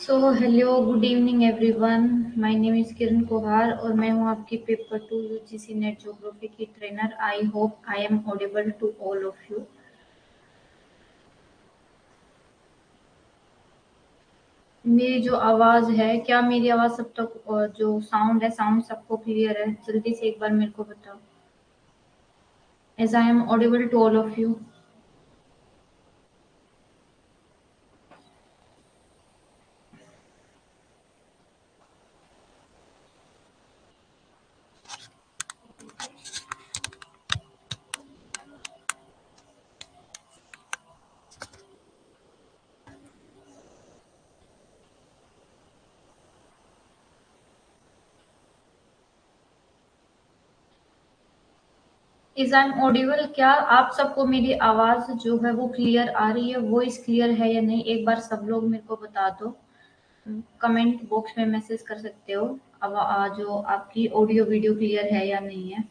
So hello good evening everyone. My name is Kiran Kohar और मैं हूँ आपकी पेपर 2 यूजीसी नेट ज्योग्राफी की trainer. I hope I am audible to all of you. मेरी जो आवाज़ है, क्या मेरी आवाज़ सब तक जो साउंड है साउंड सबको क्लियर है? जल्दी से एक बार मेरे को बताओ। As I am audible to all of you. Is I am audible? क्या आप सबको मेरी आवाज़ जो है वो क्लियर आ रही है? वॉइस क्लियर है या नहीं? एक बार सब लोग मेरे को बता दो। कमेंट बॉक्स में मैसेज कर सकते हो। अब जो आपकी ऑडियो वीडियो क्लियर है या नहीं है।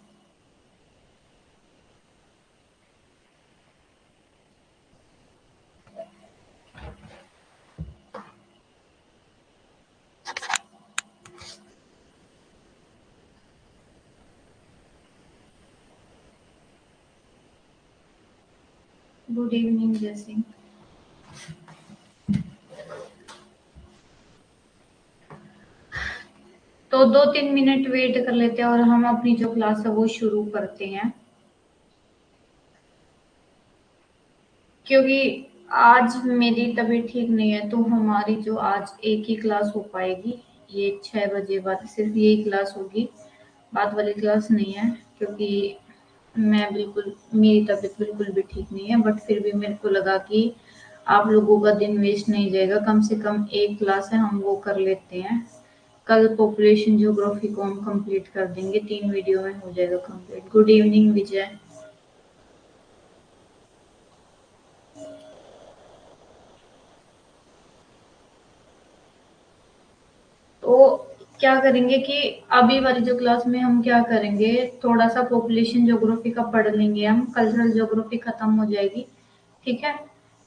गुड इवनिंग जैसी। तो 2-3 मिनट वेट कर लेते हैं और हम अपनी जो क्लास है वो शुरू करते हैं, क्योंकि आज मेरी तबीयत ठीक नहीं है। तो हमारी जो आज एक ही क्लास हो पाएगी, ये 6 बजे बाद सिर्फ यही क्लास होगी। बाद वाली क्लास नहीं है, क्योंकि मैं बिल्कुल मेरी तबीयत बिल्कुल भी ठीक नहीं है। बट फिर भी मेरे को लगा कि आप लोगों का दिन वेस्ट नहीं जाएगा, कम से कम एक क्लास है हम वो कर लेते हैं। कल पॉपुलेशन ज्योग्राफी को हम कंप्लीट कर देंगे, 3 वीडियो में हो जाएगा कंप्लीट। गुड इवनिंग विजय। तो क्या करेंगे कि अभी वाली जो क्लास में हम क्या करेंगे, थोड़ा सा पॉपुलेशन ज्योग्राफी का पढ़ लेंगे, हम कल्चरल ज्योग्राफी खत्म हो जाएगी। ठीक है।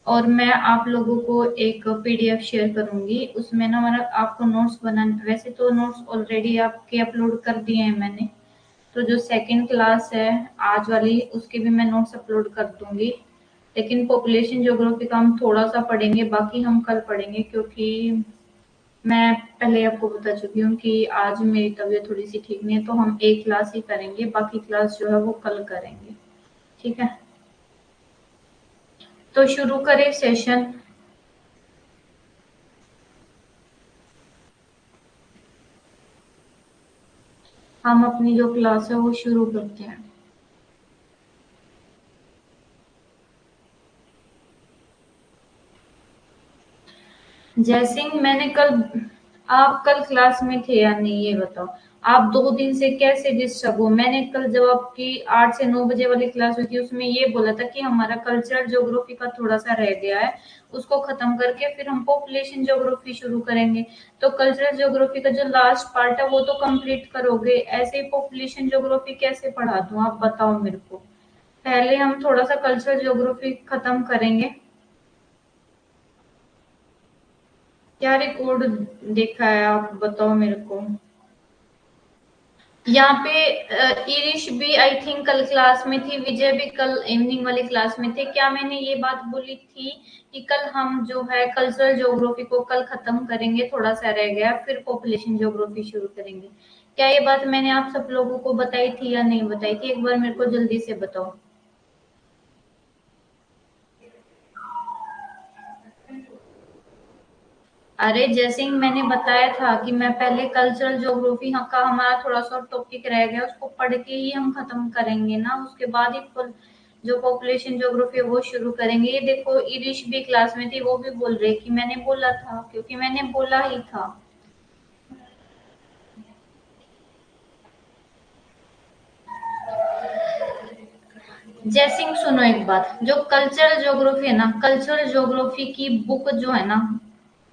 और मैं आप लोगों को एक पीडीएफ शेयर करूंगी, उसमें ना हमारा आपको नोट्स बनाना, वैसे तो नोट्स ऑलरेडी आपके अपलोड कर दिए हैं मैंने। तो जो सेकंड क्लास है आज वाली, उसके भी मैं नोट्स अपलोड कर दूंगी। लेकिन पॉपुलेशन ज्योग्राफी का हम थोड़ा सा पढ़ेंगे, बाकी हम कल पढ़ेंगे, क्योंकि मैं पहले आपको बता चुकी हूँ कि आज मेरी तबीयत थोड़ी सी ठीक नहीं है। तो हम एक क्लास ही करेंगे, बाकी क्लास जो है वो कल करेंगे। ठीक है। तो शुरू करें सेशन। हम अपनी जो क्लास है वो शुरू करते हैं। जयसिंह, मैंने कल, आप कल क्लास में थे या नहीं ये बताओ? आप 2 दिन से कैसे डिस्टर्ब हो? मैंने कल जब आपकी 8 से 9 बजे वाली क्लास हुई थी, उसमें ये बोला था कि हमारा कल्चरल ज्योग्राफी का थोड़ा सा रह गया है, उसको खत्म करके फिर हम पॉपुलेशन ज्योग्राफी शुरू करेंगे। तो कल्चरल ज्योग्राफी का जो लास्ट पार्ट है वो तो कंप्लीट करोगे, ऐसे ही पॉपुलेशन ज्योग्राफी कैसे पढ़ा दूं? आप बताओ मेरे को। पहले हम थोड़ा सा कल्चरल ज्योग्राफी खत्म करेंगे। क्या रिकॉर्ड देखा है आप बताओ मेरे को। यहाँ पे इरिश भी आई थिंक कल क्लास में थी, विजय भी कल इवनिंग वाली क्लास में थे। क्या मैंने ये बात बोली थी कि कल हम जो है कल्चरल ज्योग्राफी को कल खत्म करेंगे, थोड़ा सा रह गया, फिर पॉपुलेशन ज्योग्राफी शुरू करेंगे? क्या ये बात मैंने आप सब लोगों को बताई थी या नहीं बताई थी? एक बार मेरे को जल्दी से बताओ। अरे जैसे ही मैंने बताया था कि मैं पहले कल्चरल ज्योग्राफी का हमारा थोड़ा सा टॉपिक रह गया, उसको पढ़ के ही हम खत्म करेंगे ना, उसके बाद ही जो पॉपुलेशन ज्योग्राफी है वो शुरू करेंगे। ये देखो इरिश भी क्लास में थी, वो भी बोल रही कि मैंने बोला था, क्योंकि मैंने बोला ही था। जैसिंग सुनो एक बात, जो कल्चरल ज्योग्राफी है ना, कल्चरल ज्योग्राफी की बुक जो है ना,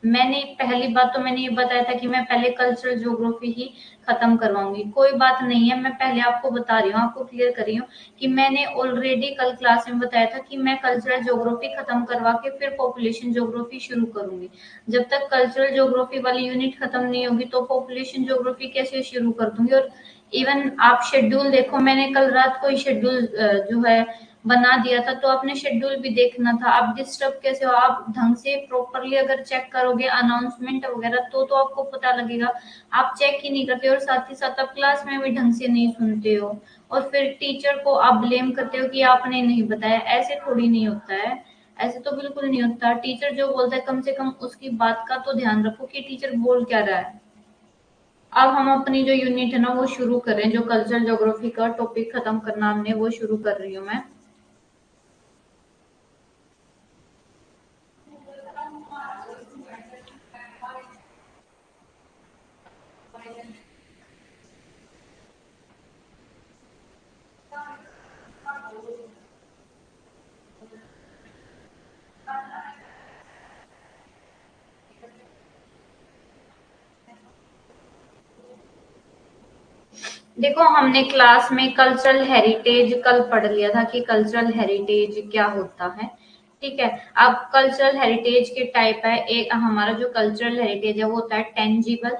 मैंने पहली बात तो मैंने ये बताया था कि मैं पहले कल्चरल ज्योग्राफी ही खत्म करवाऊंगी। कोई बात नहीं है, मैं पहले आपको बता रही हूँ, आपको क्लियर कर रही हूँ कि मैंने ऑलरेडी कल क्लास में बताया था कि मैं कल्चरल ज्योग्राफी खत्म करवा के फिर पॉपुलेशन ज्योग्राफी शुरू करूंगी। जब तक कल्चरल ज्योग्राफी वाली यूनिट खत्म नहीं होगी तो पॉपुलेशन ज्योग्राफी कैसे शुरू कर दूंगी। और इवन आप शेड्यूल देखो, मैंने कल रात को ही शेड्यूल जो है बना दिया था, तो आपने शेड्यूल भी देखना था। आप डिस्टर्ब कैसे हो? आप ढंग से प्रॉपरली अगर चेक करोगे अनाउंसमेंट वगैरह तो आपको पता लगेगा। आप चेक ही नहीं करते और साथ ही साथ आप क्लास में भी ढंग से नहीं सुनते हो, और फिर टीचर को आप ब्लेम करते हो कि आपने नहीं बताया। ऐसे थोड़ी नहीं होता है, ऐसे तो बिल्कुल नहीं होता। टीचर जो बोलता है कम से कम उसकी बात का तो ध्यान रखो कि टीचर बोल क्या रहा है। अब हम अपनी जो यूनिट है ना वो शुरू करें, जो कल्चरल ज्योग्राफी का टॉपिक खत्म करना हमने वो शुरू कर रही हूँ मैं। देखो, हमने क्लास में कल्चरल हेरिटेज कल पढ़ लिया था कि कल्चरल हेरिटेज क्या होता है। ठीक है। अब कल्चरल हेरिटेज के टाइप है। एक हमारा जो कल्चरल हेरिटेज है वो होता है टेंजिबल।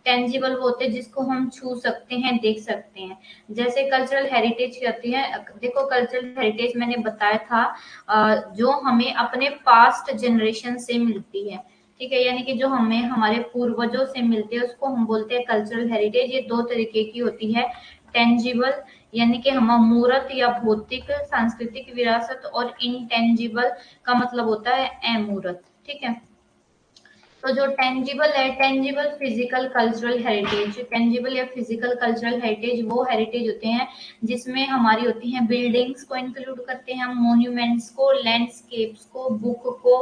टेंजिबल वो होते हैं जिसको हम छू सकते हैं, देख सकते हैं। जैसे कल्चरल हेरिटेज कहती है, देखो कल्चरल हेरिटेज मैंने बताया था जो हमें अपने पास्ट जनरेशन से मिलती है। ठीक है, यानी कि जो हमें हमारे पूर्वजों से मिलते हैं उसको हम बोलते हैं कल्चरल हेरिटेज। ये दो तरीके की होती है। टेंजिबल यानी कि हम मूर्त या भौतिक सांस्कृतिक विरासत, और इनटेंजिबल का मतलब होता है अमूर्त। ठीक है। तो जो टेंजिबल है, tangible physical cultural heritage, tangible या फिजिकल कल्चरल हेरिटेज वो हेरिटेज होते हैं जिसमें हमारी होती हैं बिल्डिंग्स को इंक्लूड करते हैं हम, मोन्यूमेंट्स को, लैंडस्केप्स को, बुक को,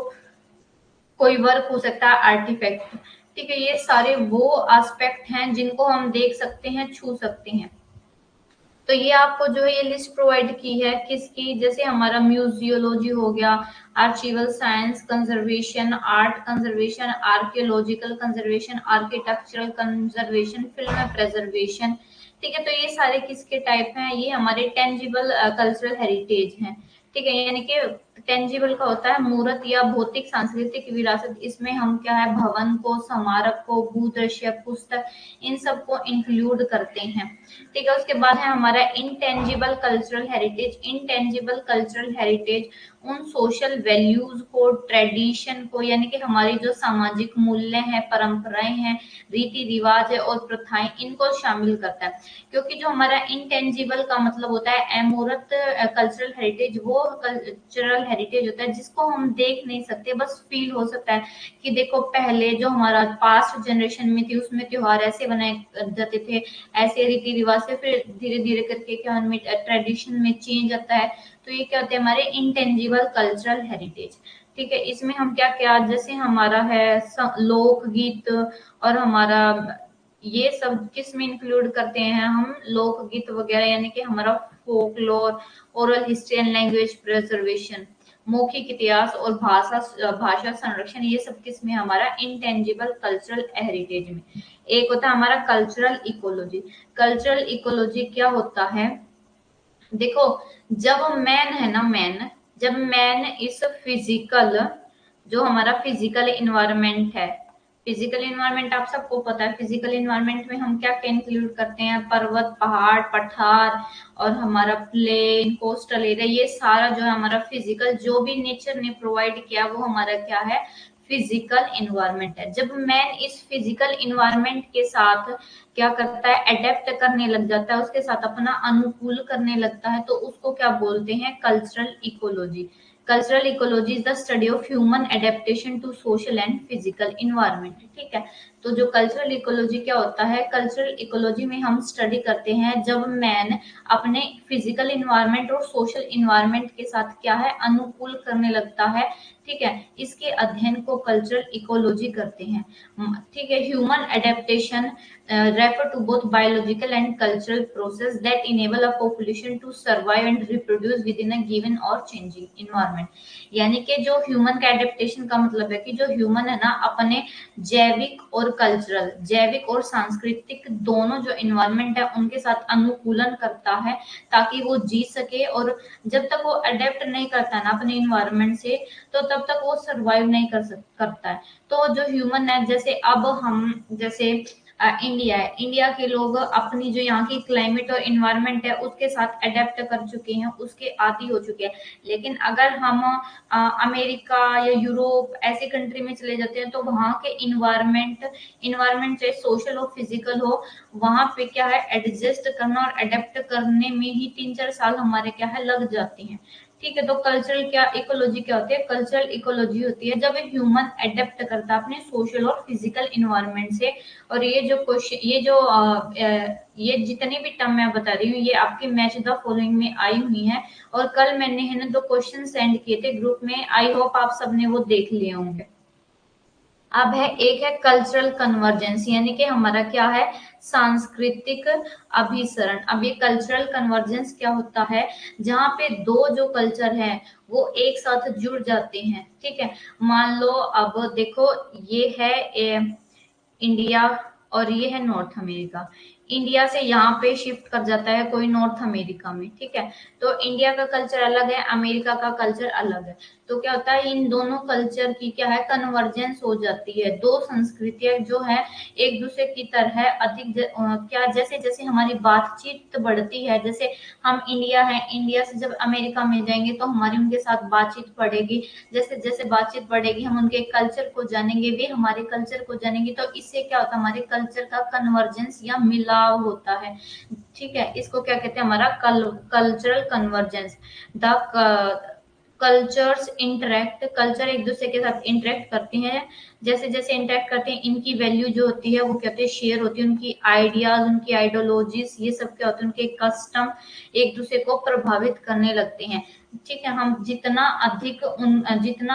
कोई वर्क हो सकता है, आर्टिफैक्ट। ठीक है, ये सारे वो एस्पेक्ट हैं जिनको हम देख सकते हैं, छू सकते हैं। तो ये आपको जो है ये लिस्ट प्रोवाइड की है किसकी, जैसे हमारा म्यूजियोलॉजी हो गया, archival science, conservation, art conservation, archaeological conservation, architectural conservation, film preservation. ठीक है, तो ये सारे किसके टाइप हैं? ये हमारे टेंजिबल कल्चरल हेरिटेज हैं। ठीक है, यानी कि टेंजिबल का होता है मूर्त या भौतिक सांस्कृतिक विरासत। इसमें हम क्या है, भवन को, स्मारक को, भूदृश्य, पुस्तक, इन सबको इंक्लूड करते हैं। ठीक है, उसके बाद है हमारा intangible cultural heritage. Intangible cultural heritage उन सोशल वैल्यूज को, ट्रेडिशन को, यानी कि हमारी जो सामाजिक मूल्य हैं, परंपराएं हैं, रीति रिवाज है और प्रथाएं, इनको शामिल करता है। क्योंकि जो हमारा इंटेंजिबल का मतलब होता है अमूर्त कल्चरल हेरिटेज, वो कल्चरल हेरिटेज होता है जिसको हम देख नहीं सकते, बस फील हो सकता है कि देखो पहले जो हमारा पास्ट जनरेशन में थी उसमें त्योहार ऐसे बनाए जाते थे, ऐसे रीति रिवाज से, फिर धीरे धीरे करके क्या उनमें ट्रेडिशन में चेंज आता है। तो ये क्या होते हैं, हमारे इंटेंजिबल कल्चरल हेरिटेज। ठीक है, इसमें हम क्या क्या, जैसे हमारा है लोकगीत, और हमारा ये सब किस में इंक्लूड करते हैं हम, लोकगीत वगैरह, यानी कि हमारा folklore, oral history and language preservation, मौखिक इतिहास और भाषा भाषा संरक्षण, ये सब किस में, हमारा इंटेंजिबल कल्चरल हेरिटेज में। एक होता है हमारा कल्चरल इकोलॉजी। कल्चरल इकोलॉजी क्या होता है, देखो जब मैन है ना, मैन, जब मैन इस फिजिकल, जो हमारा फिजिकल इन्वायरमेंट है, फिजिकल इन्वायरमेंट आप सबको पता है, फिजिकल इन्वायरमेंट में हम क्या क्या इंक्लूड करते हैं, पर्वत, पहाड़, पठार, और हमारा प्लेन, कोस्टल एरिया, ये सारा जो है हमारा फिजिकल, जो भी नेचर ने प्रोवाइड किया वो हमारा क्या है, फिजिकल इन्वायरमेंट है। जब मैन इस फिजिकल इन्वायरमेंट के साथ क्या करता है, अडेप्ट करने लग जाता है, उसके साथ अपना अनुकूल करने लगता है, तो उसको क्या बोलते हैं, cultural ecology. Cultural ecology is the study of human adaptation to social and physical environment. ठीक है, तो जो कल्चरल इकोलॉजी क्या होता है, कल्चरल इकोलॉजी में हम स्टडी करते हैं जब मैन अपने फिजिकल इन्वायरमेंट और सोशल इन्वायरमेंट के साथ क्या है, अनुकूल करने लगता है। ठीक है, इसके अध्ययन को कल्चरल इकोलॉजी करते हैं। ठीक है, human adaptation refer to both biological and cultural process that enable a population to survive and reproduce within a given or changing environment. यानी कि जो ह्यूमन का एडेप्टेशन का मतलब है कि जो ह्यूमन है ना, अपने जैविक और कल्चरल, जैविक और सांस्कृतिक दोनों जो इन्वायरमेंट है उनके साथ अनुकूलन करता है ताकि वो जी सके। और जब तक वो अडेप्ट नहीं करता ना अपने इन्वायरमेंट से, तो तब तक वो सरवाइव नहीं करता है। तो जो ह्यूमन है, जैसे अब हम जैसे इंडिया है, इंडिया के लोग अपनी जो यहाँ की क्लाइमेट और इन्वायरमेंट है उसके साथ अडेप्ट कर चुके हैं, उसके आदी हो चुके हैं। लेकिन अगर हम अमेरिका या यूरोप ऐसे कंट्री में चले जाते हैं तो वहाँ के इन्वायरमेंट चाहे सोशल हो फिजिकल हो, वहां पे क्या है, एडजस्ट करना और अडेप्ट करने में ही 3-4 साल हमारे क्या है लग जाते हैं। ठीक है, तो कल्चरल क्या इकोलॉजी क्या होती है, कल्चरल इकोलॉजी होती है जब एक ह्यूमन अडेप्ट करता है अपने सोशल और फिजिकल इन्वायरमेंट से। और ये जो क्वेश्चन, ये जितनी भी टर्म मैं बता रही हूँ ये आपके मैच द फॉलोइंग में आई हुई है। और कल मैंने है ना 2 क्वेश्चन सेंड किए थे ग्रुप में, आई होप आप सबने वो देख लिए होंगे। अब है, एक है कल्चरल कन्वर्जेंस, यानी कि हमारा क्या है, सांस्कृतिक अभिसरण। अब ये कल्चरल कन्वर्जेंस क्या होता है, जहाँ पे दो जो कल्चर है वो एक साथ जुड़ जाते हैं। ठीक है, मान लो अब देखो, ये है इंडिया और ये है नॉर्थ अमेरिका। इंडिया से यहाँ पे शिफ्ट कर जाता है कोई नॉर्थ अमेरिका में। ठीक है, तो इंडिया का कल्चर अलग है, अमेरिका का कल्चर अलग है। तो क्या होता है, इन दोनों कल्चर की क्या है, कन्वर्जेंस हो जाती है। दो संस्कृतियां जो है एक दूसरे की तरह अधिक क्या, जैसे जैसे हमारी बातचीत बढ़ती है, जैसे हम इंडिया है, इंडिया से जब अमेरिका में जाएंगे तो हमारी उनके साथ बातचीत बढ़ेगी। जैसे जैसे बातचीत बढ़ेगी हम उनके कल्चर को जानेंगे, वे हमारे कल्चर को जानेंगे, तो इससे क्या होता है, हमारे कल्चर का कन्वर्जेंस या मिलाव होता है। ठीक है, इसको क्या कहते हैं, हमारा cultural convergence. The cultures interact, culture एक दूसरे के साथ इंटरेक्ट करते हैं। जैसे जैसे इंटरेक्ट करते हैं इनकी वैल्यू जो होती है वो क्या होती है, शेयर होती है। उनकी आइडियाज, उनकी आइडियोलॉजीज, ये सब क्या होते हैं, उनके कस्टम एक दूसरे को प्रभावित करने लगते हैं। ठीक है, हम जितना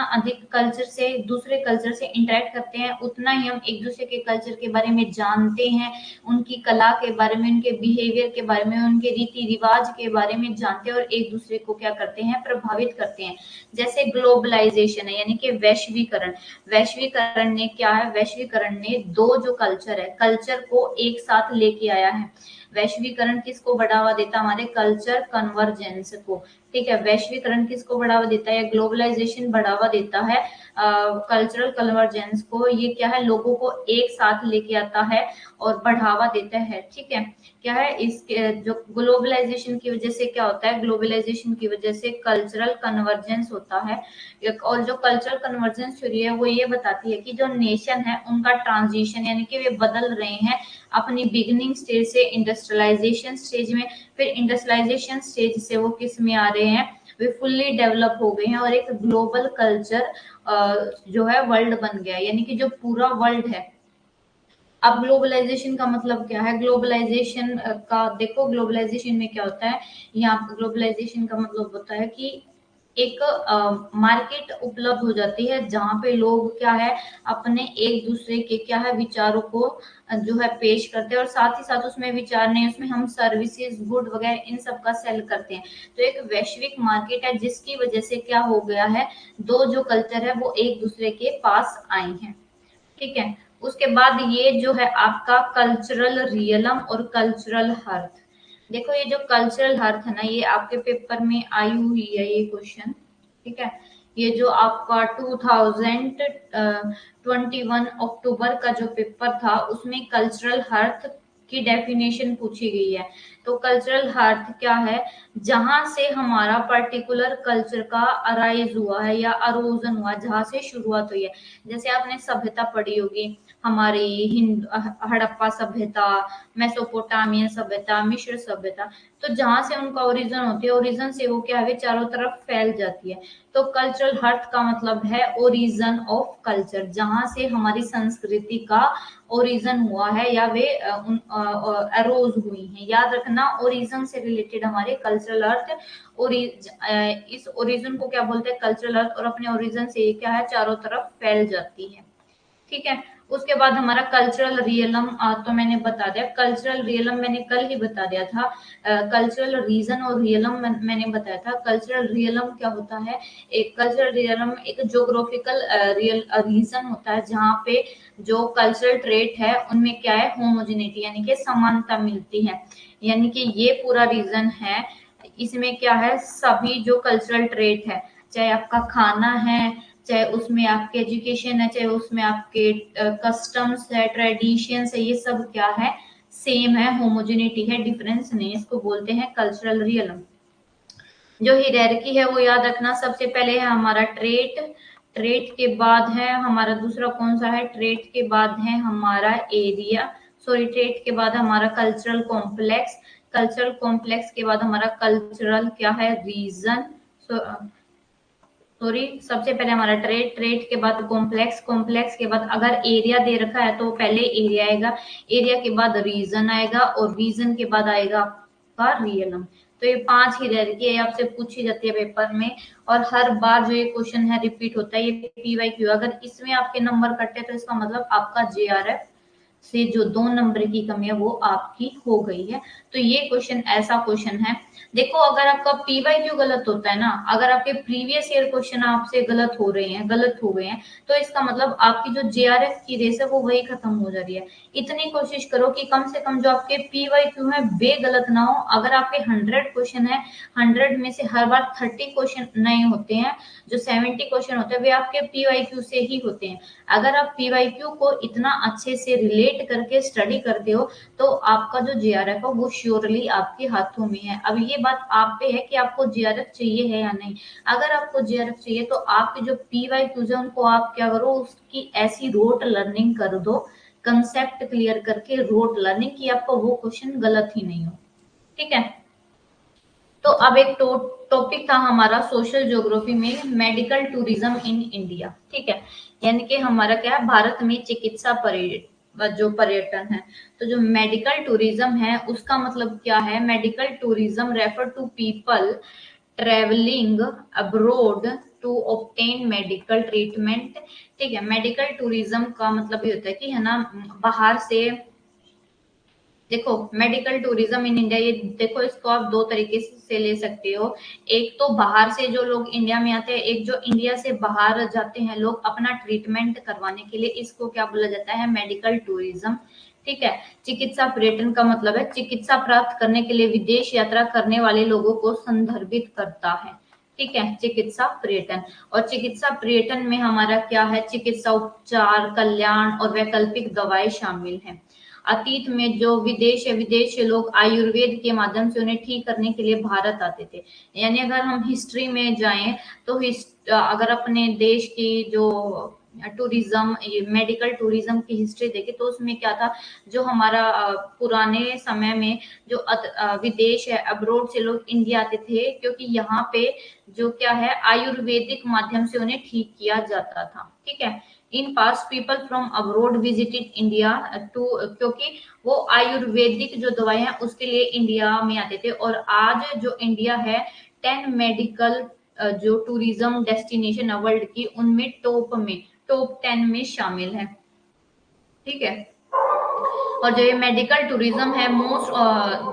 अधिक कल्चर से, दूसरे कल्चर से इंटरेक्ट करते हैं, उतना ही हम एक दूसरे के कल्चर के बारे में जानते हैं, उनकी कला के बारे में, उनके बिहेवियर के बारे में, उनके रीति रिवाज के बारे में जानते हैं और एक दूसरे को क्या करते हैं, प्रभावित करते हैं। जैसे ग्लोबलाइजेशन है, यानी कि वैश्वीकरण। वैश्वीकरण ने क्या है, वैश्वीकरण ने दो जो कल्चर है, कल्चर को एक साथ लेके आया है। वैश्वीकरण किसको बढ़ावा देता है, हमारे कल्चर कन्वर्जेंस को। ठीक है, वैश्वीकरण किसको बढ़ावा देता है, ग्लोबलाइजेशन बढ़ावा देता है कल्चरल कन्वर्जेंस को। ये क्या है, लोगों को एक साथ लेके आता है और बढ़ावा देता है। ठीक है, क्या है, इसके जो ग्लोबलाइजेशन की वजह से क्या होता है, ग्लोबलाइजेशन की वजह से कल्चरल कन्वर्जेंस होता है। और जो कल्चरल कन्वर्जेंस थ्योरी है वो ये बताती है कि जो नेशन है उनका ट्रांजिशन, यानी कि वे बदल रहे हैं अपनी बिगिनिंग स्टेज से इंडस्ट्रियलाइजेशन स्टेज में, फिर इंडस्ट्रियलाइजेशन स्टेज से वो किस में आ रहे हैं, वे फुल्ली डेवलप हो गए हैं और एक ग्लोबल कल्चर जो है वर्ल्ड बन गया है, यानी कि जो पूरा वर्ल्ड है। अब ग्लोबलाइजेशन का मतलब क्या है, ग्लोबलाइजेशन का देखो, ग्लोबलाइजेशन में क्या होता है, यहाँ ग्लोबलाइजेशन का मतलब होता है कि एक मार्केट उपलब्ध हो जाती है जहाँ पे लोग क्या है, अपने एक दूसरे के क्या है विचारों को जो है पेश करते हैं, और साथ ही साथ उसमें विचार नहीं, उसमें हम सर्विसेज गुड वगैरह इन सब का सेल करते हैं। तो एक वैश्विक मार्केट है जिसकी वजह से क्या हो गया है, दो जो कल्चर है वो एक दूसरे के पास आए हैं। ठीक है, उसके बाद ये जो है आपका कल्चरल रियलम और कल्चरल हर्थ। देखो ये जो कल्चरल हर्थ है ना, ये आपके पेपर में आई हुई है ये क्वेश्चन। ठीक है, ये जो आपका 2021 अक्टूबर का जो पेपर था उसमें कल्चरल हर्थ की डेफिनेशन पूछी गई है। तो कल्चरल हर्थ क्या है, जहां से हमारा पर्टिकुलर कल्चर का अराइज हुआ है या अरोजन हुआ, जहां से शुरुआत हुई है। जैसे आपने सभ्यता पढ़ी होगी, हमारी हड़प्पा सभ्यता, मेसोपोटामिया सभ्यता, मिस्र सभ्यता। तो जहां से उनका ओरिजिन होती है, ओरिजिन से वो क्या है, चारों तरफ फैल जाती है। तो कल्चरल हर्ट का मतलब है ओरिजिन ऑफ कल्चर, जहां से हमारी संस्कृति का ओरिजिन हुआ है या वे अरोज हुई हैं। याद रखना, ओरिजिन से रिलेटेड हमारे कल्चरल अर्थ, इस ओरिजिन को क्या बोलते हैं, कल्चरल अर्थ, और अपने ओरिजिन से ये क्या है, चारों तरफ फैल जाती है। ठीक है। उसके बाद हमारा कल्चरल रियलम, तो मैंने बता दिया कल्चरल रियलम, मैंने कल ही बता दिया था। कल्चरल रीजन और रियलम मैंने बताया था। कल्चरल रियलम क्या होता है, एक कल्चरल रियलम एक ज्योग्राफिकल रियल रीजन होता है जहाँ पे जो कल्चरल ट्रेट है उनमें क्या है, होमोजेनिटी यानी कि समानता मिलती है। यानी कि ये पूरा रीजन है, इसमें क्या है, सभी जो कल्चरल ट्रेट है, चाहे आपका खाना है, चाहे उसमें आपके एजुकेशन है, चाहे उसमें आपके कस्टम्स है, ट्रेडिशंस है, ये सब क्या है, सेम है, होमोजेनिटी है, डिफरेंस नहीं। इसको बोलते हैं कल्चरल रियलम। जो हियरार्की है वो याद रखना, सबसे पहले है हमारा ट्रेट, ट्रेट के बाद है हमारा दूसरा कौन सा है, ट्रेट के बाद है हमारा एरिया, सॉरी ट्रेट के बाद हमारा कल्चरल कॉम्प्लेक्स, कल्चरल कॉम्प्लेक्स के बाद हमारा कल्चरल क्या है, रीजन, सॉरी सबसे पहले हमारा ट्रेड, ट्रेड के बाद कॉम्प्लेक्स, कॉम्प्लेक्स के बाद अगर एरिया दे रखा है तो पहले एरिया आएगा, एरिया के बाद रीजन आएगा, और रीजन के बाद आएगा आपका रियलम। तो ये 5 हियरार्की है, आपसे पूछी जाती है पेपर में, और हर बार जो ये क्वेश्चन है रिपीट होता है, ये PYQ। अगर इसमें आपके नंबर कटे तो इसका मतलब आपका JRF से जो 2 नंबर की कमी है वो आपकी हो गई है। तो ये क्वेश्चन ऐसा क्वेश्चन है, देखो अगर आपका PYQ गलत होता है ना, अगर आपके प्रीवियस ईयर क्वेश्चन आपसे गलत हो रहे हैं, गलत हो गए हैं, तो इसका मतलब आपकी जो JRF की रेस है वो वही खत्म हो जा रही है। इतनी कोशिश करो कि कम से कम जो आपके PYQ है वे गलत ना हो। अगर आपके 100 क्वेश्चन है, 100 में से हर बार 30 क्वेश्चन नहीं होते हैं, जो 70 क्वेश्चन होते हैं वे आपके PYQ से ही होते हैं। अगर आप PYQ को इतना अच्छे से रिलेट करके स्टडी करते हो तो आपका जो JRF है वो श्योरली आपके हाथों में है। अब ये बात आप पे है कि आपको JRF चाहिए है या नहीं। अगर आपको JRF चाहिए तो आपके जो PYQs है उनको आप क्या करो, उसकी ऐसी रोट लर्निंग कर दो, कंसेप्ट क्लियर करके रोट लर्निंग, की आपको वो क्वेश्चन गलत ही नहीं हो। ठीक है। तो अब एक टॉपिक था हमारा सोशल ज्योग्राफी में, मेडिकल टूरिज्म इन इंडिया। ठीक है, यानी कि हमारा क्या है, भारत में चिकित्सा जो पर्यटन है। तो जो मेडिकल टूरिज्म है उसका मतलब क्या है, medical tourism refer to people travelling abroad to obtain medical treatment. ठीक है, मेडिकल टूरिज्म का मतलब ये होता है कि है ना, बाहर से, देखो मेडिकल टूरिज्म इन इंडिया, ये देखो इसको आप दो तरीके से ले सकते हो। एक तो बाहर से जो लोग इंडिया में आते हैं, एक जो इंडिया से बाहर जाते हैं लोग अपना ट्रीटमेंट करवाने के लिए, इसको क्या बोला जाता है, मेडिकल टूरिज्म। ठीक है। चिकित्सा पर्यटन का मतलब है चिकित्सा प्राप्त करने के लिए विदेश यात्रा करने वाले लोगों को संदर्भित करता है। ठीक है, चिकित्सा पर्यटन। और चिकित्सा पर्यटन में हमारा क्या है, चिकित्सा उपचार, कल्याण और वैकल्पिक दवाएं शामिल हैं। अतीत में जो विदेश से लोग आयुर्वेद के माध्यम से उन्हें ठीक करने के लिए भारत आते थे। यानी अगर हम हिस्ट्री में जाएं तो अगर अपने देश की जो टूरिज्म, मेडिकल टूरिज्म की हिस्ट्री देखें तो उसमें क्या था, जो हमारा पुराने समय में जो विदेश है, अब्रोड से लोग इंडिया आते थे, क्योंकि यहाँ पे जो क्या है, आयुर्वेदिक माध्यम से उन्हें ठीक किया जाता था। ठीक है। In past people from abroad visited India to, क्योंकि वो आयुर्वेदिक जो दवाई है उसके लिए इंडिया में आते थे। और आज जो इंडिया है 10 मेडिकल जो टूरिज्म डेस्टिनेशन है वर्ल्ड की, उनमें टॉप 10 में शामिल है। ठीक है। और जो ये मेडिकल टूरिज्म है,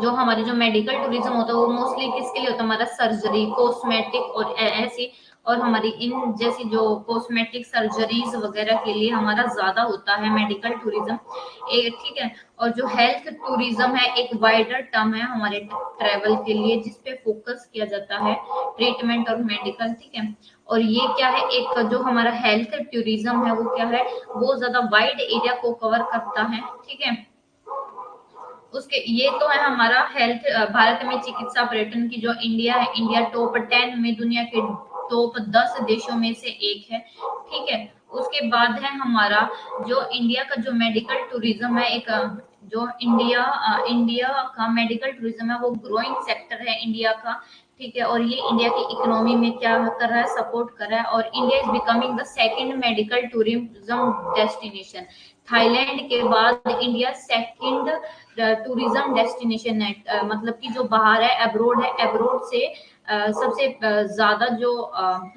जो हमारी जो मेडिकल टूरिज्म होता है वो मोस्टली किसके लिए होता है, हमारा सर्जरी, कॉस्मेटिक और ऐसी, और हमारी इन जैसी जो कॉस्मेटिक सर्जरीज वगैरह के लिए हमारा ज्यादा होता है मेडिकल टूरिज्म। ठीक है। और जो हेल्थ टूरिज्म है एक वाइडर टर्म है हमारे ट्रेवल के लिए, जिसपे फोकस किया जाता है ट्रीटमेंट और मेडिकल। ठीक है। और ये क्या है, एक जो हमारा हेल्थ टूरिज्म है वो क्या है, वो ज्यादा वाइड एरिया को कवर करता है। ठीक है। उसके ये तो है हमारा हेल्थ, भारत में चिकित्सा पर्यटन की जो इंडिया है, इंडिया टॉप 10 में, दुनिया के टॉप 10 देशों में से एक है। ठीक है। उसके बाद है हमारा जो इंडिया का जो मेडिकल टूरिज्म है, एक जो इंडिया का मेडिकल टूरिज्म है वो ग्रोइंग सेक्टर है इंडिया का। ठीक है, और ये इंडिया की इकोनॉमी में क्या कर रहा है, सपोर्ट कर रहा है, और India is becoming the second medical tourism destination. Thailand के बाद इंडिया सेकंड टूरिज्म डेस्टिनेशन है, मतलब कि जो बाहर है, अब्रोड है, अब्रोड से सबसे ज्यादा जो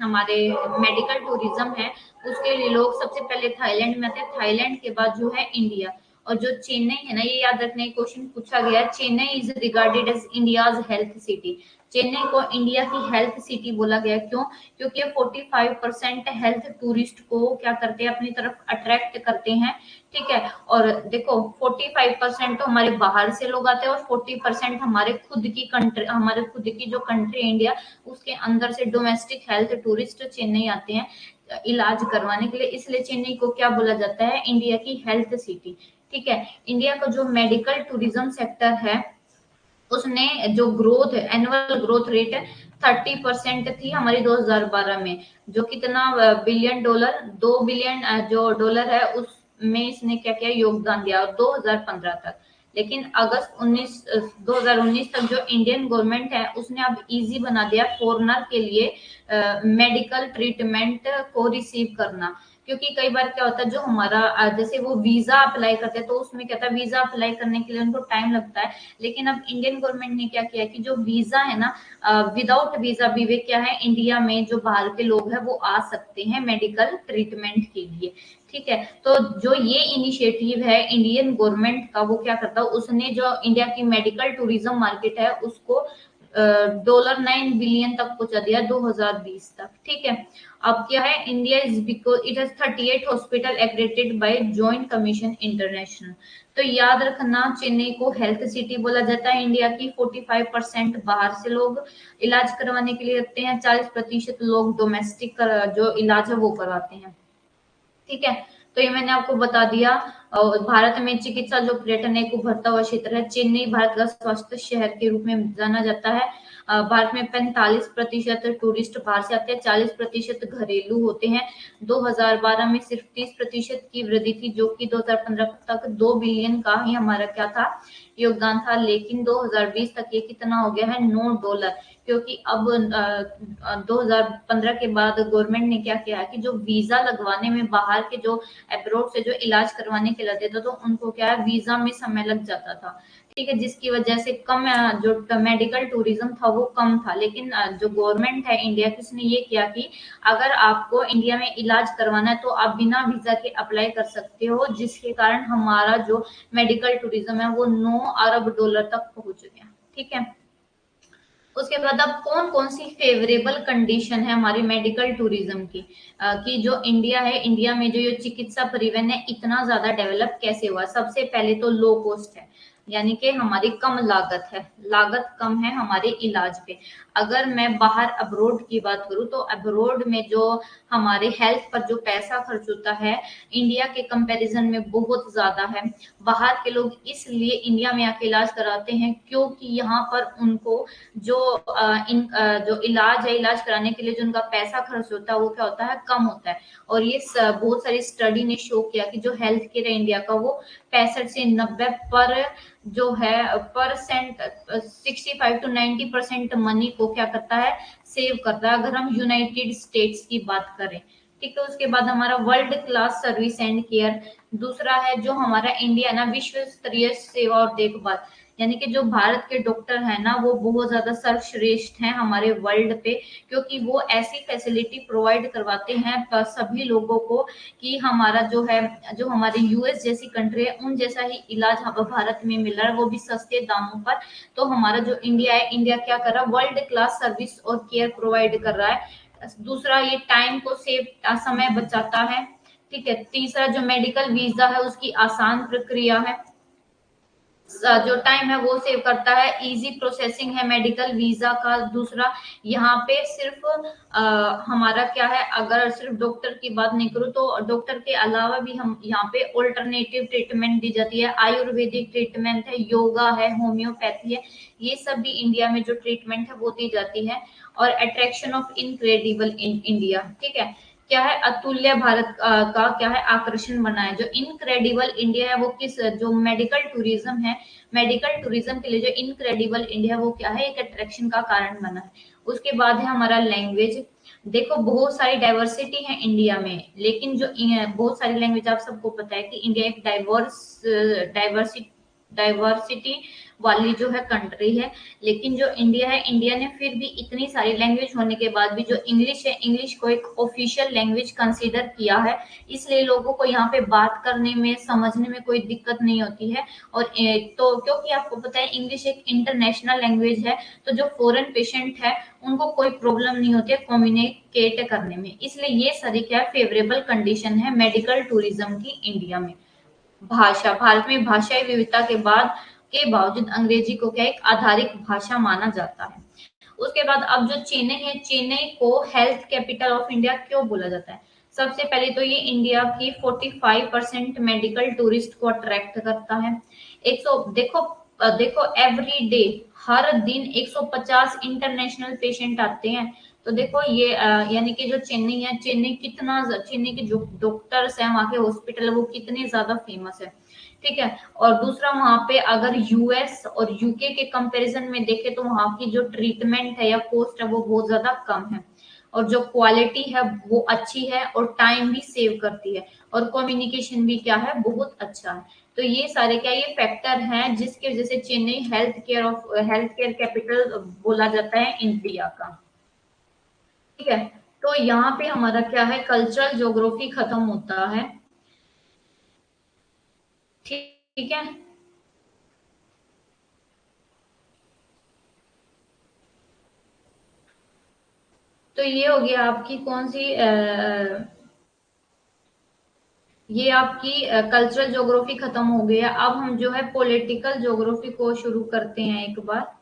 हमारे मेडिकल टूरिज्म है उसके लिए लोग सबसे पहले थाईलैंड में आते हैं, थाईलैंड के बाद जो है इंडिया। और जो चेन्नई है ना, ये याद रखने क्वेश्चन पूछा गया है, Chennai is regarded as India's health city. Chennai को इंडिया की हेल्थ सिटी बोला गया, क्यों? क्योंकि 45% हेल्थ टूरिस्ट को क्या करते हैं, अपनी तरफ अट्रैक्ट करते हैं। ठीक है, और देखो 45% तो हमारे बाहर से लोग आते हैं और 40% हमारे खुद की कंट्री, हमारे खुद की जो कंट्री इंडिया, उसके अंदर से डोमेस्टिक हेल्थ टूरिस्ट चेन्नई आते हैं इलाज करवाने के लिए। इसलिए चेन्नई को क्या बोला जाता है, इंडिया की हेल्थ सिटी। ठीक है, इंडिया का जो मेडिकल टूरिज्म सेक्टर है उसने जो ग्रोथ है, एनुअल ग्रोथ रेट है 30% थी हमारी 2012 में, जो कितना बिलियन डॉलर, 2 बिलियन जो डॉलर है उसमें इसने क्या किया, योगदान दिया 2015 तक। लेकिन अगस्त 2019 तक जो इंडियन गवर्नमेंट है उसने अब इजी बना दिया फॉरनर के लिए मेडिकल ट्रीटमेंट को रिसीव करना। क्योंकि कई बार क्या होता है, जो हमारा जैसे वो वीजा अप्लाई करते हैं तो उसमें क्या था, वीजा अप्लाई करने के लिए उनको टाइम लगता है। लेकिन अब इंडियन गवर्नमेंट ने क्या किया कि जो वीजा है ना, विदाउट वीजा भी वे क्या है, इंडिया में जो बाहर के लोग हैं वो आ सकते हैं मेडिकल ट्रीटमेंट के लिए। ठीक है, तो जो ये इनिशिएटिव है इंडियन गवर्नमेंट का, वो क्या करता है, उसने जो इंडिया की मेडिकल टूरिज्म मार्केट है उसको $9 बिलियन तक पहुंचा दिया 2020 तक। ठीक है, अब क्या है, India is because it has 38 hospital accredited by joint commission international. तो याद रखना, चेन्नई को हेल्थ सिटी बोला जाता है इंडिया की। 45% बाहर से लोग इलाज करवाने के लिए रखते हैं, 40% लोग डोमेस्टिक जो इलाज है वो करवाते हैं। ठीक है, तो ये मैंने आपको बता दिया। और भारत में चिकित्सा जो पर्यटन एक उभरता हुआ क्षेत्र है, चेन्नई भारत का स्वास्थ्य शहर के रूप में जाना जाता है। भारत में 45% टूरिस्ट बाहर से आते हैं, 40% घरेलू होते हैं। 2012 में सिर्फ 30% की वृद्धि थी, जो कि 2015 तक 2 बिलियन का ही हमारा क्या था, योगदान था। लेकिन 2020 तक ये कितना हो गया है, $9। क्योंकि अब 2015 के बाद गवर्नमेंट ने क्या किया कि जो वीजा लगवाने में बाहर के जो अब्रोड से जो इलाज करवाने के लिए थे तो उनको क्या है, वीजा में समय लग जाता था। ठीक है, जिसकी वजह से कम जो मेडिकल टूरिज्म था वो कम था। लेकिन जो गवर्नमेंट है इंडिया की, उसने ये किया कि अगर आपको इंडिया में इलाज करवाना है तो आप बिना वीजा के अप्लाई कर सकते हो, जिसके कारण हमारा जो मेडिकल टूरिज्म है वो $9 अरब तक पहुंच गया। ठीक है, उसके बाद अब कौन कौन सी फेवरेबल कंडीशन है हमारी मेडिकल टूरिज्म की, कि जो इंडिया है, इंडिया में जो ये चिकित्सा परिवहन है इतना ज्यादा डेवलप कैसे हुआ। सबसे पहले तो लो कॉस्ट है, यानी कि हमारी कम लागत है, लागत कम है हमारे इलाज पे। अगर मैं बाहर अब्रोड की बात करूं तो अब्रोड में जो हमारे हेल्थ पर जो पैसा खर्च होता है इंडिया के कंपैरिजन में बहुत ज्यादा है। बाहर के लोग इसलिए इंडिया में आके इलाज कराते हैं क्योंकि यहाँ पर उनको जो जो इलाज है, इलाज कराने के लिए जो उनका पैसा खर्च होता है वो क्या होता है, कम होता है। और ये बहुत सारी स्टडी ने शो किया कि जो हेल्थ केयर है इंडिया का वो 65 से 90 पर जो है परसेंट, 65 to 90% मनी को क्या करता है, सेव करता है, अगर हम यूनाइटेड स्टेट्स की बात करें। ठीक है, उसके बाद हमारा world class service and care. दूसरा है जो हमारा इंडिया ना, विश्व स्तरीय सेवा और देखभाल, यानी कि जो भारत के डॉक्टर है ना वो बहुत ज्यादा सर्वश्रेष्ठ हैं हमारे वर्ल्ड पे, क्योंकि वो ऐसी फैसिलिटी प्रोवाइड करवाते हैं सभी लोगों को कि हमारा जो है, जो हमारे यूएस जैसी कंट्री है उन जैसा ही इलाज भारत में मिल रहा है, वो भी सस्ते दामों पर। तो हमारा जो इंडिया है, इंडिया क्या कर रहा है, वर्ल्ड क्लास सर्विस और केयर प्रोवाइड कर रहा है। दूसरा, ये टाइम को सेव, समय बचाता है। ठीक है, तीसरा जो मेडिकल वीजा है उसकी आसान प्रक्रिया है, जो टाइम है वो सेव करता है, इजी प्रोसेसिंग है मेडिकल वीजा का। दूसरा, यहाँ पे सिर्फ हमारा क्या है, अगर सिर्फ डॉक्टर की बात नहीं करूँ तो डॉक्टर के अलावा भी हम यहाँ पे ऑल्टरनेटिव ट्रीटमेंट दी जाती है, आयुर्वेदिक ट्रीटमेंट है, योगा है, होम्योपैथी है, ये सब भी इंडिया में जो ट्रीटमेंट है वो दी जाती है। और attraction of incredible in India, ठीक है, क्या है, अतुल्य भारत का क्या है, आकर्षण बना है। जो इनक्रेडिबल इंडिया है वो किस, जो मेडिकल टूरिज्म है, मेडिकल टूरिज्म के लिए जो इनक्रेडिबल इंडिया वो क्या है, एक अट्रैक्शन का कारण बना है। उसके बाद है हमारा लैंग्वेज। देखो बहुत सारी डाइवर्सिटी है इंडिया में, लेकिन जो बहुत सारी लैंग्वेज, आप सबको पता है कि इंडिया एक डाइवर्सिटी वाली जो है कंट्री है। लेकिन जो इंडिया है, इंडिया ने फिर भी इतनी सारी लैंग्वेज होने के बाद भी जो इंग्लिश है, इंग्लिश को एक ऑफिशियल लैंग्वेज कंसीडर किया है। इसलिए लोगों को यहाँ पे बात करने में, समझने में कोई दिक्कत नहीं होती है। और तो क्योंकि आपको पता है इंग्लिश एक इंटरनेशनल लैंग्वेज है, तो जो फॉरेन पेशेंट है उनको कोई प्रॉब्लम नहीं होती है कम्युनिकेट करने में। इसलिए ये सारी क्या फेवरेबल कंडीशन है मेडिकल टूरिज्म की इंडिया में। भाषा, भारत में भाषाई विविधता के बावजूद अंग्रेजी को क्या एक आधारिक भाषा माना जाता है। उसके बाद अब जो चेन्नई है, चेन्नई को हेल्थ कैपिटल ऑफ इंडिया क्यों बोला जाता है? सबसे पहले तो ये इंडिया की 45% मेडिकल टूरिस्ट को अट्रैक्ट करता है। 100 देखो देखो एवरी डे, हर दिन 150 इंटरनेशनल पेशेंट आते हैं। तो देखो ये यानी कि जो चेन्नई है, चेन्नई के जो डॉक्टर्स हैं, वहाँ के हॉस्पिटल वो कितने ज्यादा फेमस है। ठीक है। और दूसरा, वहां पे अगर यूएस और यूके के कंपैरिजन में देखें तो वहां की जो ट्रीटमेंट है या कॉस्ट है वो बहुत ज्यादा कम है। और जो क्वालिटी है वो अच्छी है और टाइम भी सेव करती है। और कम्युनिकेशन भी क्या है, बहुत अच्छा है। तो ये सारे क्या, ये फैक्टर हैं जिसकी वजह से चेन्नई हेल्थ केयर कैपिटल बोला जाता है इंडिया का। ठीक है। तो यहाँ पे हमारा क्या है, कल्चरल ज्योग्राफी खत्म होता है। ठीक है। तो ये हो गया आपकी कौन सी ये आपकी कल्चरल ज्योग्राफी खत्म हो गया। अब हम जो है पॉलिटिकल ज्योग्राफी को शुरू करते हैं एक बार।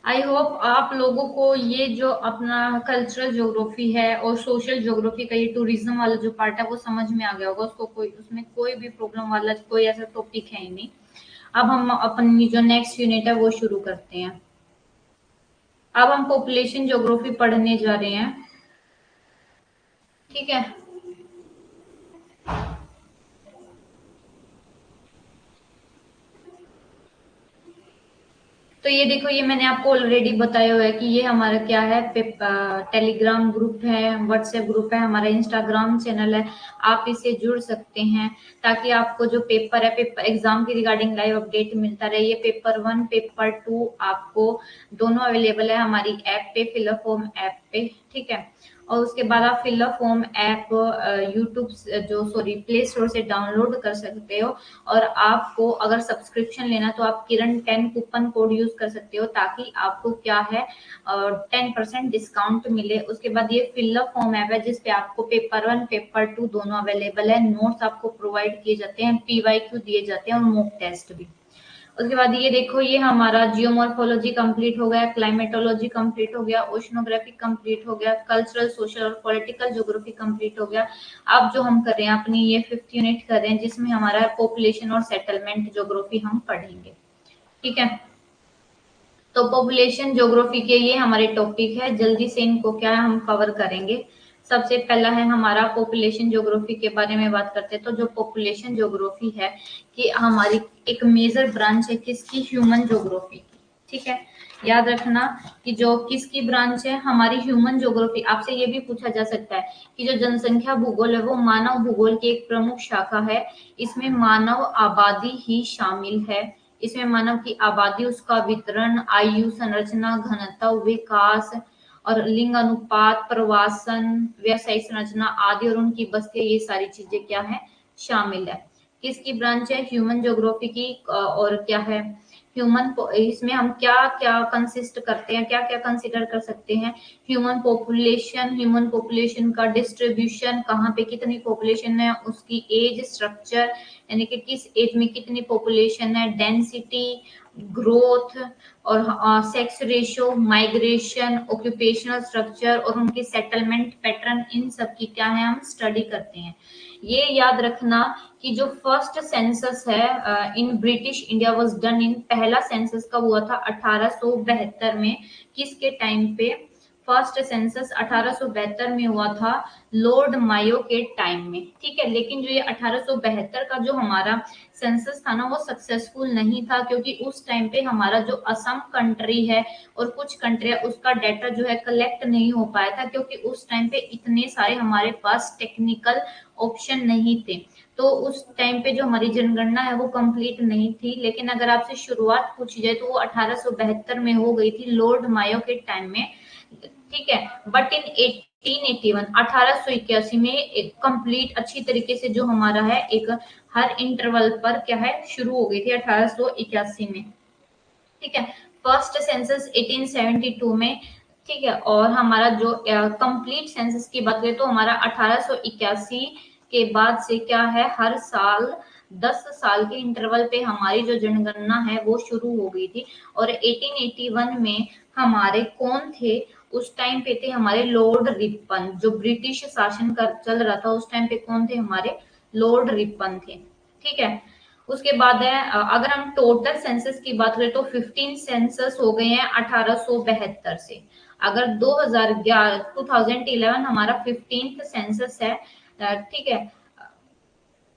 आई होप आप लोगों को ये जो अपना कल्चरल ज्योग्राफी है और सोशल ज्योग्राफी का ये टूरिज्म वाला जो पार्ट है वो समझ में आ गया होगा। उसको कोई, उसमें कोई भी प्रॉब्लम वाला कोई ऐसा टॉपिक है ही नहीं। अब हम अपनी जो नेक्स्ट यूनिट है वो शुरू करते हैं। अब हम पॉपुलेशन ज्योग्राफी पढ़ने जा रहे हैं। ठीक है। तो ये देखो, ये मैंने आपको ऑलरेडी बताया हुआ है कि ये हमारा क्या है, टेलीग्राम ग्रुप है, व्हाट्सएप ग्रुप है, हमारा इंस्टाग्राम चैनल है। आप इससे जुड़ सकते हैं ताकि आपको जो पेपर है, पेपर एग्जाम की रिगार्डिंग लाइव अपडेट मिलता रहे। ये पेपर 1 पेपर 2 आपको दोनों अवेलेबल है हमारी ऐप पे, फिलअप फॉर्म ऐप पे। ठीक है। और उसके बाद आप फिलअप फॉर्म ऐप यूट्यूब जो सॉरी प्ले स्टोर से डाउनलोड कर सकते हो। और आपको अगर सब्सक्रिप्शन लेना तो आप किरण 10 कूपन कोड यूज कर सकते हो ताकि आपको क्या है 10% डिस्काउंट मिले। उसके बाद ये फिलअप फॉर्म ऐप है जिसपे आपको पेपर 1 पेपर 2 दोनों अवेलेबल है। नोट्स आपको प्रोवाइड किए जाते हैं, पीवाईक्यू दिए जाते हैं और मॉक टेस्ट भी। उसके बाद ये देखो, ये हमारा जियोमॉर्फोलॉजी कंप्लीट हो गया, क्लाइमेटोलॉजी कंप्लीट हो गया, ओशनोग्राफी कंप्लीट हो गया, कल्चरल सोशल और पॉलिटिकल ज्योग्राफी कंप्लीट हो गया। अब जो हम कर रहे हैं अपनी ये 5th यूनिट कर रहे हैं जिसमें हमारा पॉपुलेशन और सेटलमेंट ज्योग्राफी हम पढ़ेंगे। ठीक है। तो पॉपुलेशन ज्योग्राफी के ये हमारे टॉपिक है, जल्दी से इनको क्या है हम कवर करेंगे। सबसे पहला है हमारा पॉपुलेशन ज्योग्राफी के बारे में बात करते हैं। तो जो पॉपुलेशन ज्योग्राफी है कि हमारी एक मेजर ब्रांच है किसकी, ह्यूमन ज्योग्राफी की। ठीक है। याद रखना कि जो किसकी ब्रांच है, हमारी ह्यूमन ज्योग्राफी। आपसे ये भी पूछा जा सकता है कि जो जनसंख्या भूगोल है वो मानव भूगोल की एक प्रमुख शाखा है। इसमें मानव आबादी ही शामिल है। इसमें मानव की आबादी, उसका वितरण, आयु, संरचना, घनत्व, विकास और लिंग अनुपात, प्रवासन, व्यावसायिक संरचना आदि और उनकी बस्तियां, ये सारी चीजें क्या है, शामिल है। किसकी ब्रांच है, ह्यूमन ज्योग्राफी की। और क्या है, ह्यूमन, इसमें हम क्या क्या कंसिस्ट करते हैं, क्या क्या कंसिडर कर सकते हैं? ह्यूमन पॉपुलेशन का डिस्ट्रीब्यूशन, कहाँ पे कितनी पॉपुलेशन है, उसकी एज स्ट्रक्चर, यानी कि किस एज में कितनी पॉपुलेशन है, डेंसिटी, ग्रोथ, और sex ratio, migration, occupational structure और उनकी सेटलमेंट पैटर्न, इन सब की क्या है हम स्टडी करते हैं। ये याद रखना कि जो फर्स्ट सेंसस है in British India was done in, पहला सेंसस कब हुआ था? 1872 में। किसके टाइम पे? फर्स्ट सेंसस 1872 में हुआ था, लॉर्ड मायो के टाइम में। ठीक है, लेकिन जो ये 1872 का जो हमारा सेंसस था ना, वो सक्सेसफुल नहीं था, क्योंकि उस टाइम पे हमारा जो असम कंट्री है और कुछ कंट्री है, उसका डाटा जो है कलेक्ट नहीं हो पाया था, क्योंकि उस टाइम पे इतने सारे हमारे पास टेक्निकल ऑप्शन नहीं थे। तो उस टाइम पे जो हमारी जनगणना है वो कंप्लीट नहीं थी। लेकिन अगर आपसे शुरुआत पूछी जाए तो वो 1872 में हो गई थी, लॉर्ड मायो के टाइम में। ठीक है, बट इन 1881, 1881 में एक कंप्लीट अच्छी तरीके से जो हमारा है एक हर इंटरवल पर क्या है शुरू हो गई थी 1881 में। ठीक है, फर्स्ट सेंसस 1872 में। ठीक है, और हमारा जो कंप्लीट सेंसस की बात करें तो हमारा 1881 के बाद से क्या है, हर साल 10 साल के इंटरवल पे हमारी जो जनगणना है वो शुरू हो गई थी। और 1881 में हमारे कौन थे? उस टाइम पे थे हमारे लॉर्ड रिपन, जो ब्रिटिश शासन कर चल रहा था उस टाइम पे कौन थे? हमारे लॉर्ड रिपन थे। ठीक है, उसके बाद है अगर हम टोटल सेंसस की बात करें तो 15 सेंसस हो गए हैं 1872 से। अगर 2011 2011 हमारा 15th सेंसस है। ठीक है,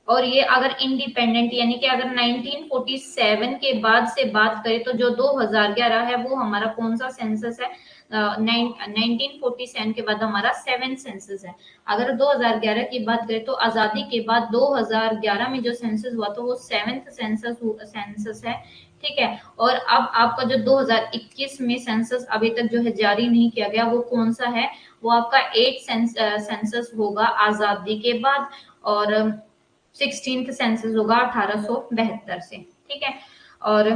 और ये अगर इंडिपेंडेंट यानी कि अगर 1947 के बाद से बात करें तो जो 2011 है वो हमारा कौन सा सेंसस है? 1947 के बाद हमारा 7 सेंसस है। अगर 2011 की बात करें तो आजादी के बाद 2011 में जो सेंसस हुआ तो वो 7th सेंसस है। ठीक है, और अब आपका जो 2021 में सेंसस अभी तक जो है जारी नहीं किया गया, वो कौन सा है? वो आपका 8 सेंसस होगा आजादी के बाद, और 16th सेंसस होगा 1872 से। ठीक है, और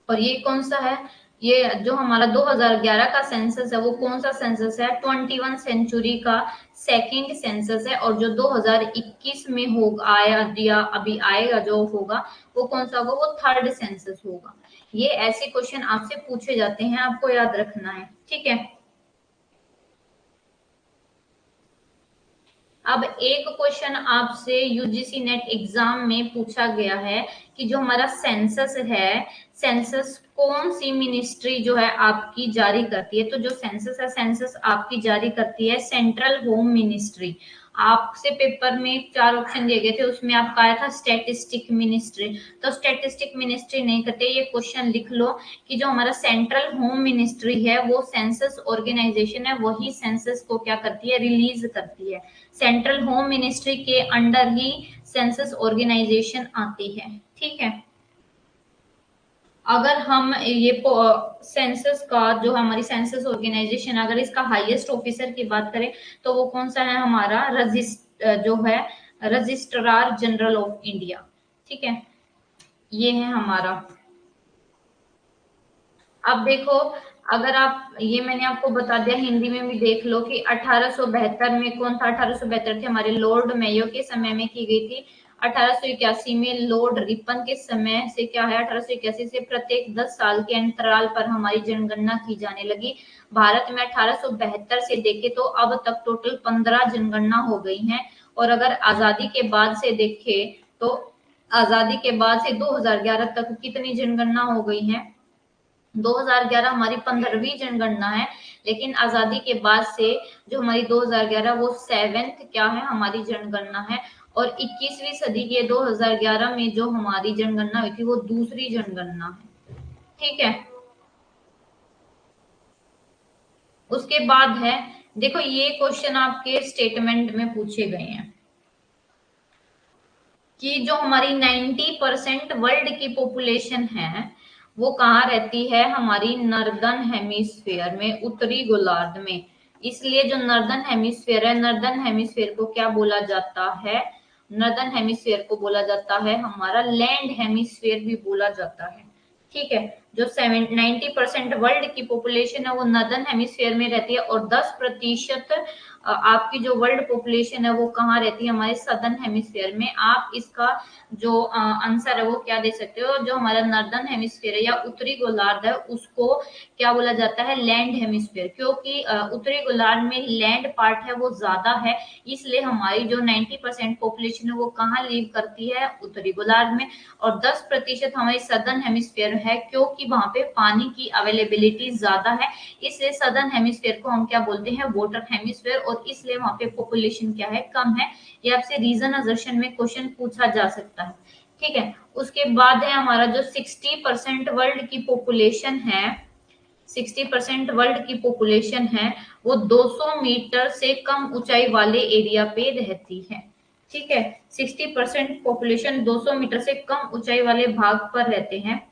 और ये कौन सा है? ये जो हमारा 2011 का सेंसस है वो कौन सा सेंसस है? 21 सेंचुरी का सेकंड सेंसस है। और जो 2021 में होगा आया या अभी आएगा जो होगा वो कौन सा होगा? वो थर्ड सेंसस होगा। ये ऐसे क्वेश्चन आपसे पूछे जाते हैं, आपको याद रखना है। ठीक है, अब एक क्वेश्चन आपसे यूजीसी नेट एग्जाम में पूछा गया है कि जो हमारा सेंसस है, सेंसस कौन सी मिनिस्ट्री जो है आपकी जारी करती है? तो जो सेंसस है, सेंसस आपकी जारी करती है सेंट्रल होम मिनिस्ट्री। आपसे पेपर में 4 ऑप्शन दिए गए थे, उसमें आपका आया था स्टैटिस्टिक मिनिस्ट्री। तो स्टैटिस्टिक मिनिस्ट्री नहीं करते, ये क्वेश्चन लिख लो कि जो हमारा सेंट्रल होम मिनिस्ट्री है वो सेंसस ऑर्गेनाइजेशन है, वही सेंसस को क्या करती है? रिलीज करती है। सेंट्रल होम मिनिस्ट्री के अंडर ही सेंसस ऑर्गेनाइजेशन आती है। ठीक है, अगर हम ये सेंसस का जो हमारी सेंसस ऑर्गेनाइजेशन, अगर इसका हाईएस्ट ऑफिसर की बात करें तो वो कौन सा है? हमारा जो है रजिस्ट्रार जनरल ऑफ इंडिया। ठीक है, ये है हमारा। अब देखो, अगर आप ये मैंने आपको बता दिया, हिंदी में भी देख लो कि 1872 में कौन था? 1872 थे हमारे लॉर्ड मेयो के समय में की गई थी। 1881 में लॉर्ड रिपन के समय से क्या है, 1881 से प्रत्येक 10 साल के अंतराल पर हमारी जनगणना की जाने लगी। भारत में 1872 से देखे तो अब तक टोटल 15 जनगणना हो गई हैं। और अगर आजादी के बाद से देखे तो आजादी के बाद से 2011 तक कितनी जनगणना हो गई है? 2011 हमारी 15वीं जनगणना है। लेकिन आजादी के बाद से जो हमारी 2011 वो 7th क्या है? हमारी जनगणना है। और 21वीं सदी के 2011 में जो हमारी जनगणना हुई थी वो दूसरी जनगणना है। ठीक है, उसके बाद है, देखो ये क्वेश्चन आपके स्टेटमेंट में पूछे गए हैं कि जो हमारी 90% वर्ल्ड की पॉपुलेशन है वो कहाँ रहती है? हमारी नर्दर्न हेमिस्फीयर में, उत्तरी गोलार्ध में। इसलिए जो नर्दर्न हेमिस्फीयर है, नर्दर्न हेमिस्फीयर को क्या बोला जाता है? नर्दर्न हेमिस्फीयर को बोला जाता है हमारा लैंड हेमिस्फीयर भी बोला जाता है। ठीक है। जो 90% वर्ल्ड की पॉपुलेशन है वो नॉर्दर्न हेमिस्फीयर में रहती है, और 10% आपकी जो वर्ल्ड पॉपुलेशन है वो कहाँ रहती है, हमारे सदर्न हेमिस्फीयर में। आप इसका जो आंसर है वो क्या दे सकते हो, जो हमारा नॉर्दर्न हेमिस्फीयर है या उत्तरी गोलार्ध है उसको क्या बोला जाता है, लैंड हेमिस्फीयर, क्योंकि उत्तरी गोलार्ध में लैंड पार्ट है वो ज्यादा है, इसलिए हमारी जो 90% पॉपुलेशन है वो कहाँ लीव करती है, उत्तरी गोलार्ध में। और 10% हमारी सदर्न हेमिस्फीयर है, क्योंकि वहां पे पानी की अवेलेबिलिटी ज्यादा है, इसलिए सदर्न हेमिस्फीयर को हम क्या बोलते हैं, वाटर हेमिस्फीयर, और इसलिए वहां पे पॉपुलेशन क्या है, कम है। ये आपसे रीजन असर्शन में क्वेश्चन पूछा जा सकता है। ठीक है। उसके बाद है हमारा जो 60% वर्ल्ड की पॉपुलेशन है, 60% वर्ल्ड की पॉपुलेशन है वो 200 मीटर से कम ऊंचाई वाले एरिया पे रहती है। ठीक है। 60% पॉपुलेशन 200 मीटर से कम ऊंचाई वाले भाग पर रहते हैं।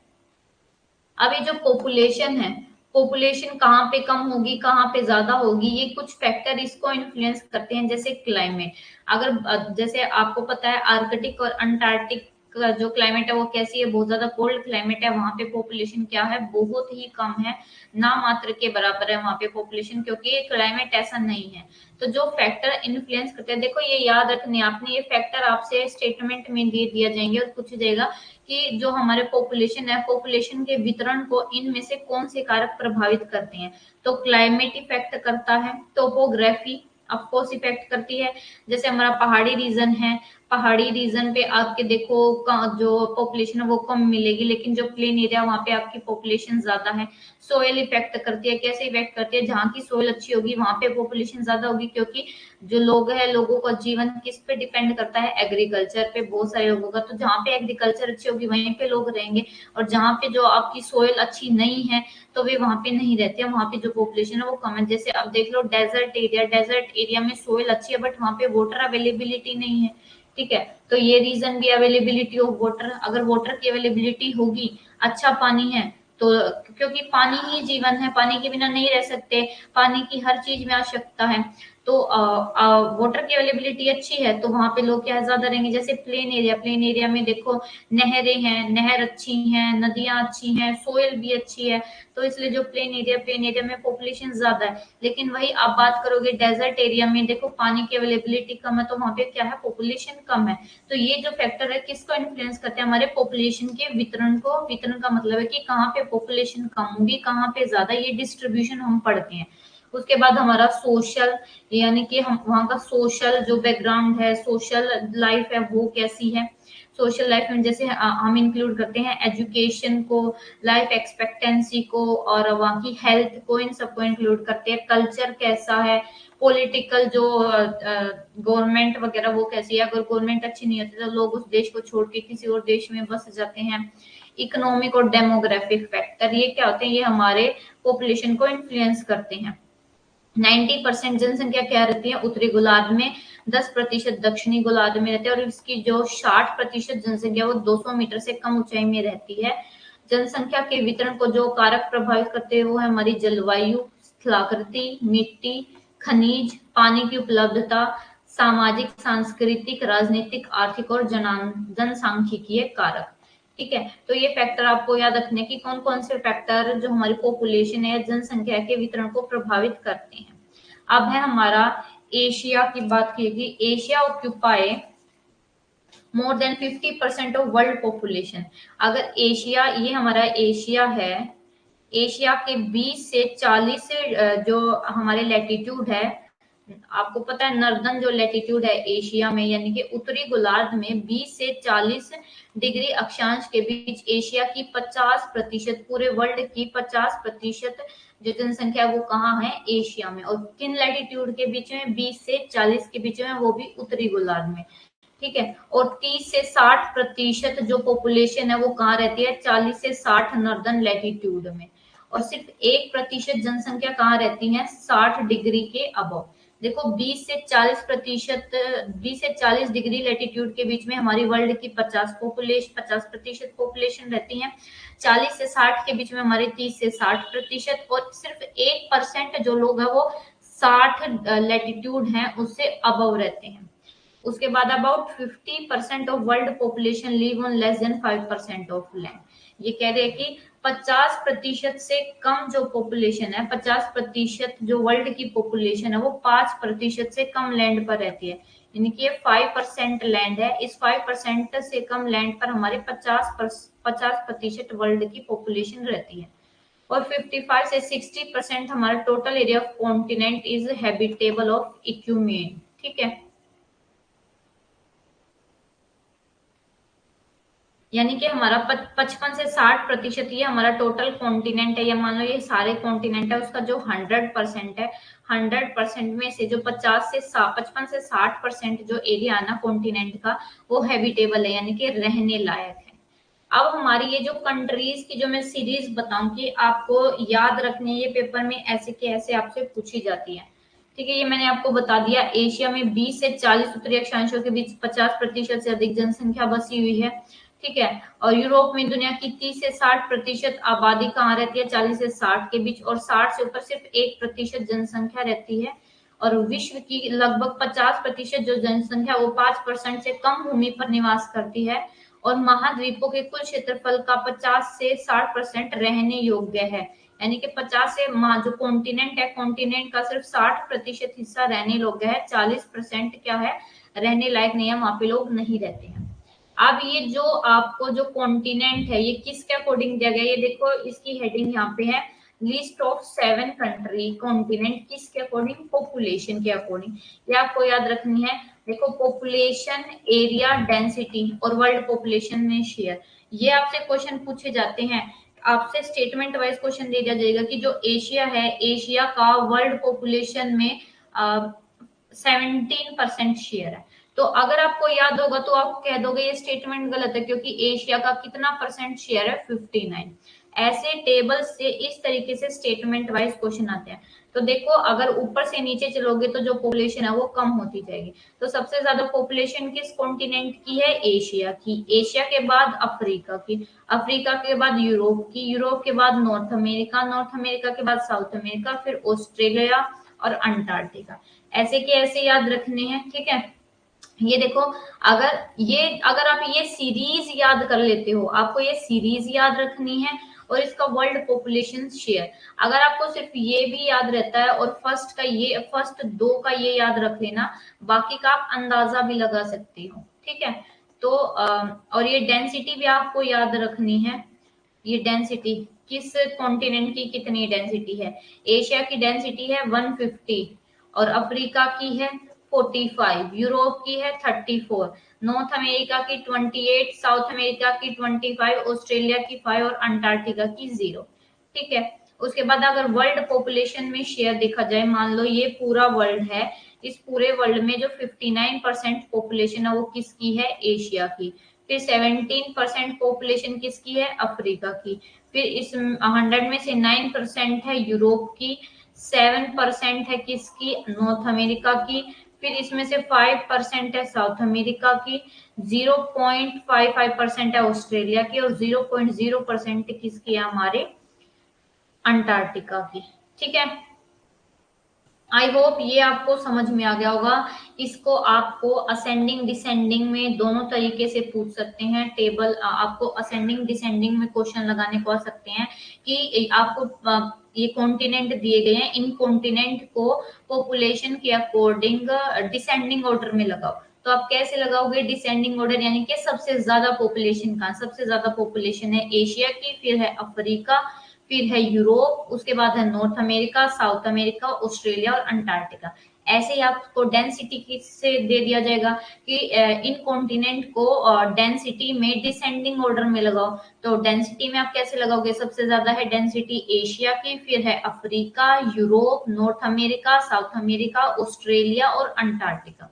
अब ये जो पॉपुलेशन है, पॉपुलेशन कहाँ पे कम होगी कहाँ पे ज्यादा होगी, ये कुछ फैक्टर इसको इन्फ्लुएंस करते हैं, जैसे क्लाइमेट। अगर जैसे आपको पता है आर्कटिक और अंटार्कटिक का जो क्लाइमेट है वो कैसी है, बहुत ज्यादा कोल्ड क्लाइमेट है, वहां पे पॉपुलेशन क्या है, बहुत ही कम है, ना मात्र के बराबर है वहां पे पॉपुलेशन, क्योंकि क्लाइमेट ऐसा नहीं है। तो जो फैक्टर इन्फ्लुएंस करते हैं, देखो ये याद रखने आपने, ये फैक्टर आपसे स्टेटमेंट में दे दिया जाएंगे और पूछा जाएगा कि जो हमारे पॉपुलेशन है, पॉपुलेशन के वितरण को इनमें से कौन से कारक प्रभावित करते हैं। तो क्लाइमेट इफेक्ट करता है, टोपोग्राफी ऑफकोर्स इफेक्ट करती है, जैसे हमारा पहाड़ी रीजन है, पहाड़ी रीजन पे आपके देखो जो पॉपुलेशन है वो कम मिलेगी, लेकिन जो प्लेन एरिया वहां पे आपकी पॉपुलेशन ज्यादा है। सोयल इफेक्ट करती है, कैसे इफेक्ट करती है, जहाँ की सोयल अच्छी होगी वहां पे पॉपुलेशन ज्यादा होगी, क्योंकि जो लोग है, लोगों का जीवन किस पे डिपेंड करता है, एग्रीकल्चर पे, बहुत सारे लोगों का। तो जहाँ पे एग्रीकल्चर अच्छी होगी वहीं पे लोग रहेंगे, और जहाँ पे जो आपकी सोयल अच्छी नहीं है तो वे वहां पे नहीं रहते हैं, वहां पे जो पॉपुलेशन है वो कम है। जैसे अब देख लो डेजर्ट एरिया, डेजर्ट एरिया में सोयल अच्छी है बट वहां पे वाटर अवेलेबिलिटी नहीं है। ठीक है। तो ये रीजन भी, अवेलेबिलिटी ऑफ वाटर, अगर वाटर की अवेलेबिलिटी होगी, अच्छा पानी है, तो क्योंकि पानी ही जीवन है, पानी के बिना नहीं रह सकते, पानी की हर चीज में आवश्यकता है। तो वाटर की अवेलेबिलिटी अच्छी है तो वहां पे लोग क्या है, ज्यादा रहेंगे। जैसे प्लेन एरिया, प्लेन एरिया में देखो नहरें हैं, नहर अच्छी हैं, नदियां अच्छी हैं, सोयल भी अच्छी है, तो इसलिए जो प्लेन एरिया में पॉपुलेशन ज्यादा है। लेकिन वही आप बात करोगे डेजर्ट एरिया में, देखो पानी की अवेलेबिलिटी कम है, तो वहां पे क्या है, पॉपुलेशन कम है। तो ये जो फैक्टर है किसको इन्फ्लुएंस करते हैं, हमारे पॉपुलेशन के वितरण को। वितरण का मतलब है कि कहाँ पे पॉपुलेशन कम होगी, कहाँ पे ज्यादा, ये डिस्ट्रीब्यूशन हम पढ़ते हैं। उसके बाद हमारा सोशल, यानी कि हम वहाँ का सोशल जो बैकग्राउंड है, सोशल लाइफ है वो कैसी है। सोशल लाइफ में जैसे हम इंक्लूड करते हैं एजुकेशन को, लाइफ एक्सपेक्टेंसी को, और वहाँ की हेल्थ को, इन सबको इंक्लूड करते हैं। कल्चर कैसा है, पॉलिटिकल जो गवर्नमेंट वगैरह वो कैसी है, अगर गवर्नमेंट अच्छी नहीं होती तो लोग उस देश को छोड़ के किसी और देश में बस जाते हैं। इकोनॉमिक और डेमोग्राफिक फैक्टर, ये क्या होते हैं, ये हमारे पॉपुलेशन को इन्फ्लुएंस करते हैं। 90% जनसंख्या क्या रहती है उत्तरी गोलार्ध में, 10% दक्षिणी गोलार्ध में रहती है, और इसकी जो 60% जनसंख्या वो 200 मीटर से कम ऊंचाई में रहती है। जनसंख्या के वितरण को जो कारक प्रभावित करते हैं वो है हमारी जलवायु, स्थलाकृति, मिट्टी, खनिज, पानी की उपलब्धता, सामाजिक, सांस्कृतिक, राजनीतिक, आर्थिक और जनसांख्यिकीय कारक। ठीक है। तो ये फैक्टर आपको याद रखने की, कौन कौन से फैक्टर जो हमारी पॉपुलेशन है, जनसंख्या के वितरण को प्रभावित करते हैं। अब है हमारा एशिया की बात की, Asia occupy more than 50% of world population. अगर एशिया, ये हमारा एशिया है, एशिया के 20 से 40 जो हमारे लैटिट्यूड है, आपको पता है नॉर्दर्न जो लैटिट्यूड है एशिया में, यानी कि उत्तरी गोलार्ध में 20 से 40 डिग्री अक्षांश के बीच एशिया की 50%, पूरे वर्ल्ड की 50% जो जनसंख्या वो कहाँ है, एशिया में। और किन लैटिट्यूड के बीच में, 20 से 40 के बीच में, वो भी उत्तरी गोलार्ध में। ठीक है। और 30 से 60% जो पॉपुलेशन है वो कहाँ रहती है, 40 से 60 नॉर्दर्न लैटिट्यूड में। और सिर्फ 1% जनसंख्या कहाँ रहती है, 60 डिग्री के अबव। देखो 20 से 40 डिग्री लैटिट्यूड के बीच में हमारी वर्ल्ड की 50% पॉपुलेशन रहती है, 40 से 60 के बीच में हमारे 30 से 60%, और सिर्फ 1% जो लोग हैं वो 60 लैटिट्यूड है उससे अबव रहते हैं। उसके बाद about 50% of world population live on less than 5% of land. ये कह रहे हैं कि 50% से कम जो पॉपुलेशन है, 50% जो वर्ल्ड की पॉपुलेशन है वो 5% से कम लैंड पर रहती है। यानी कि ये 5% लैंड है, इस 5% से कम लैंड पर हमारे 50% वर्ल्ड की पॉपुलेशन रहती है। और 55 से 60% हमारा total area of continent is habitable of ecumene. ठीक है, यानी कि हमारा 55 से 60% ये हमारा टोटल कॉन्टिनेंट है, या मान लो ये सारे कॉन्टिनेंट है, उसका जो 100% है, 100% में से जो 55 से 60% जो एरिया है ना कॉन्टिनेंट का, वो हैबिटेबल है, यानी कि रहने लायक है। अब हमारी ये जो कंट्रीज की जो मैं सीरीज बताऊंगी आपको याद रखनी है, ये पेपर में ऐसे के ऐसे आपसे पूछी जाती है। ठीक है, ये मैंने आपको बता दिया। एशिया में 20 से 40 उत्तरी अक्षांशों के बीच 50% से अधिक जनसंख्या बसी हुई है। ठीक है, और यूरोप में दुनिया की 30 से 60% आबादी कहाँ रहती है, 40 से 60 के बीच, और 60 से ऊपर सिर्फ 1% जनसंख्या रहती है। और विश्व की लगभग 50% जो जनसंख्या वो 5% से कम भूमि पर निवास करती है। और महाद्वीपों के कुल क्षेत्रफल का 50 से 60% रहने योग्य है। यानी कि 50 से जो कॉन्टिनेंट है, कॉन्टिनेंट का सिर्फ 60% हिस्सा रहने योग्य है, 40% क्या है, रहने लायक नहीं है, वहां पे लोग नहीं रहते हैं। अब ये जो आपको जो कॉन्टिनेंट है ये किसके अकॉर्डिंग दिया गया, ये देखो इसकी हेडिंग यहाँ पे है, लिस्ट ऑफ 7 कंट्री कॉन्टिनेंट, किसके अकॉर्डिंग, पॉपुलेशन के अकॉर्डिंग। ये आपको याद रखनी है। देखो पॉपुलेशन, एरिया, डेंसिटी और वर्ल्ड पॉपुलेशन में शेयर, ये आपसे क्वेश्चन पूछे जाते हैं। आपसे स्टेटमेंट वाइज क्वेश्चन दे दिया जाएगा कि जो एशिया है, एशिया का वर्ल्ड पॉपुलेशन में 17% शेयर है। तो अगर आपको याद होगा तो आप कह दोगे ये स्टेटमेंट गलत है, क्योंकि एशिया का कितना परसेंट शेयर है, 59। ऐसे टेबल से इस तरीके से स्टेटमेंट वाइज क्वेश्चन आते हैं। तो देखो अगर ऊपर से नीचे चलोगे तो जो पॉपुलेशन है वो कम होती जाएगी। तो सबसे ज्यादा पॉपुलेशन किस कॉन्टिनेंट की है, एशिया की, एशिया के बाद अफ्रीका की, अफ्रीका के बाद यूरोप की, यूरोप के बाद नॉर्थ अमेरिका, नॉर्थ अमेरिका के बाद साउथ अमेरिका, फिर ऑस्ट्रेलिया और अंटार्कटिका। ऐसे के ऐसे याद रखने हैं। ठीक है, ये देखो, अगर आप ये सीरीज याद कर लेते हो, आपको ये सीरीज याद रखनी है और इसका वर्ल्ड पॉपुलेशन शेयर, अगर आपको सिर्फ ये भी याद रहता है और फर्स्ट दो का ये याद रख लेना, बाकी का आप अंदाजा भी लगा सकते हो। ठीक है, तो और ये डेंसिटी भी आपको याद रखनी है। ये डेंसिटी किस कॉन्टिनेंट की कितनी डेंसिटी है, एशिया की डेंसिटी है 150, और अफ्रीका की है 45, यूरोप की है 34, नॉर्थ अमेरिका की 28, साउथ अमेरिका की 25, ऑस्ट्रेलिया की 5 और अंटार्कटिका की 0। ठीक है, उसके बाद अगर वर्ल्ड पॉपुलेशन में शेयर देखा जाए, मान लो ये पूरा वर्ल्ड है, इस पूरे वर्ल्ड में जो 59% पॉपुलेशन है वो किसकी है, एशिया की। फिर 17% पॉपुलेशन किसकी है, अफ्रीका की। फिर इस 100 में से 9% है यूरोप की, 7% है किसकी, नॉर्थ अमेरिका की। फिर इसमें से 5% है साउथ अमेरिका की, 0.55% है ऑस्ट्रेलिया की, और 0.0% किसकी है, हमारे अंटार्कटिका की। ठीक है, आई होप ये आपको समझ में आ गया होगा। इसको आपको असेंडिंग डिसेंडिंग में दोनों तरीके से पूछ सकते हैं। टेबल आपको असेंडिंग डिसेंडिंग में क्वेश्चन लगाने को आ सकते हैं कि आपको ये कॉन्टिनेंट दिए गए हैं, इन कॉन्टिनेंट को पॉपुलेशन के अकॉर्डिंग डिसेंडिंग ऑर्डर में लगाओ। तो आप कैसे लगाओगे डिसेंडिंग ऑर्डर, यानी कि सबसे ज्यादा पॉपुलेशन का, सबसे ज्यादा पॉपुलेशन है एशिया की, फिर है अफ्रीका, फिर है यूरोप, उसके बाद है north America, south America, Australia और अंटार्कटिका। ऐसे ही आपको डेंसिटी से दे दिया जाएगा कि इन कॉन्टिनेंट को डेंसिटी में डिसेंडिंग ऑर्डर में लगाओ। तो डेंसिटी में आप कैसे लगाओगे, सबसे ज्यादा है डेंसिटी एशिया की, फिर है Africa, Europe, north America, south America, Australia और अंटार्कटिका।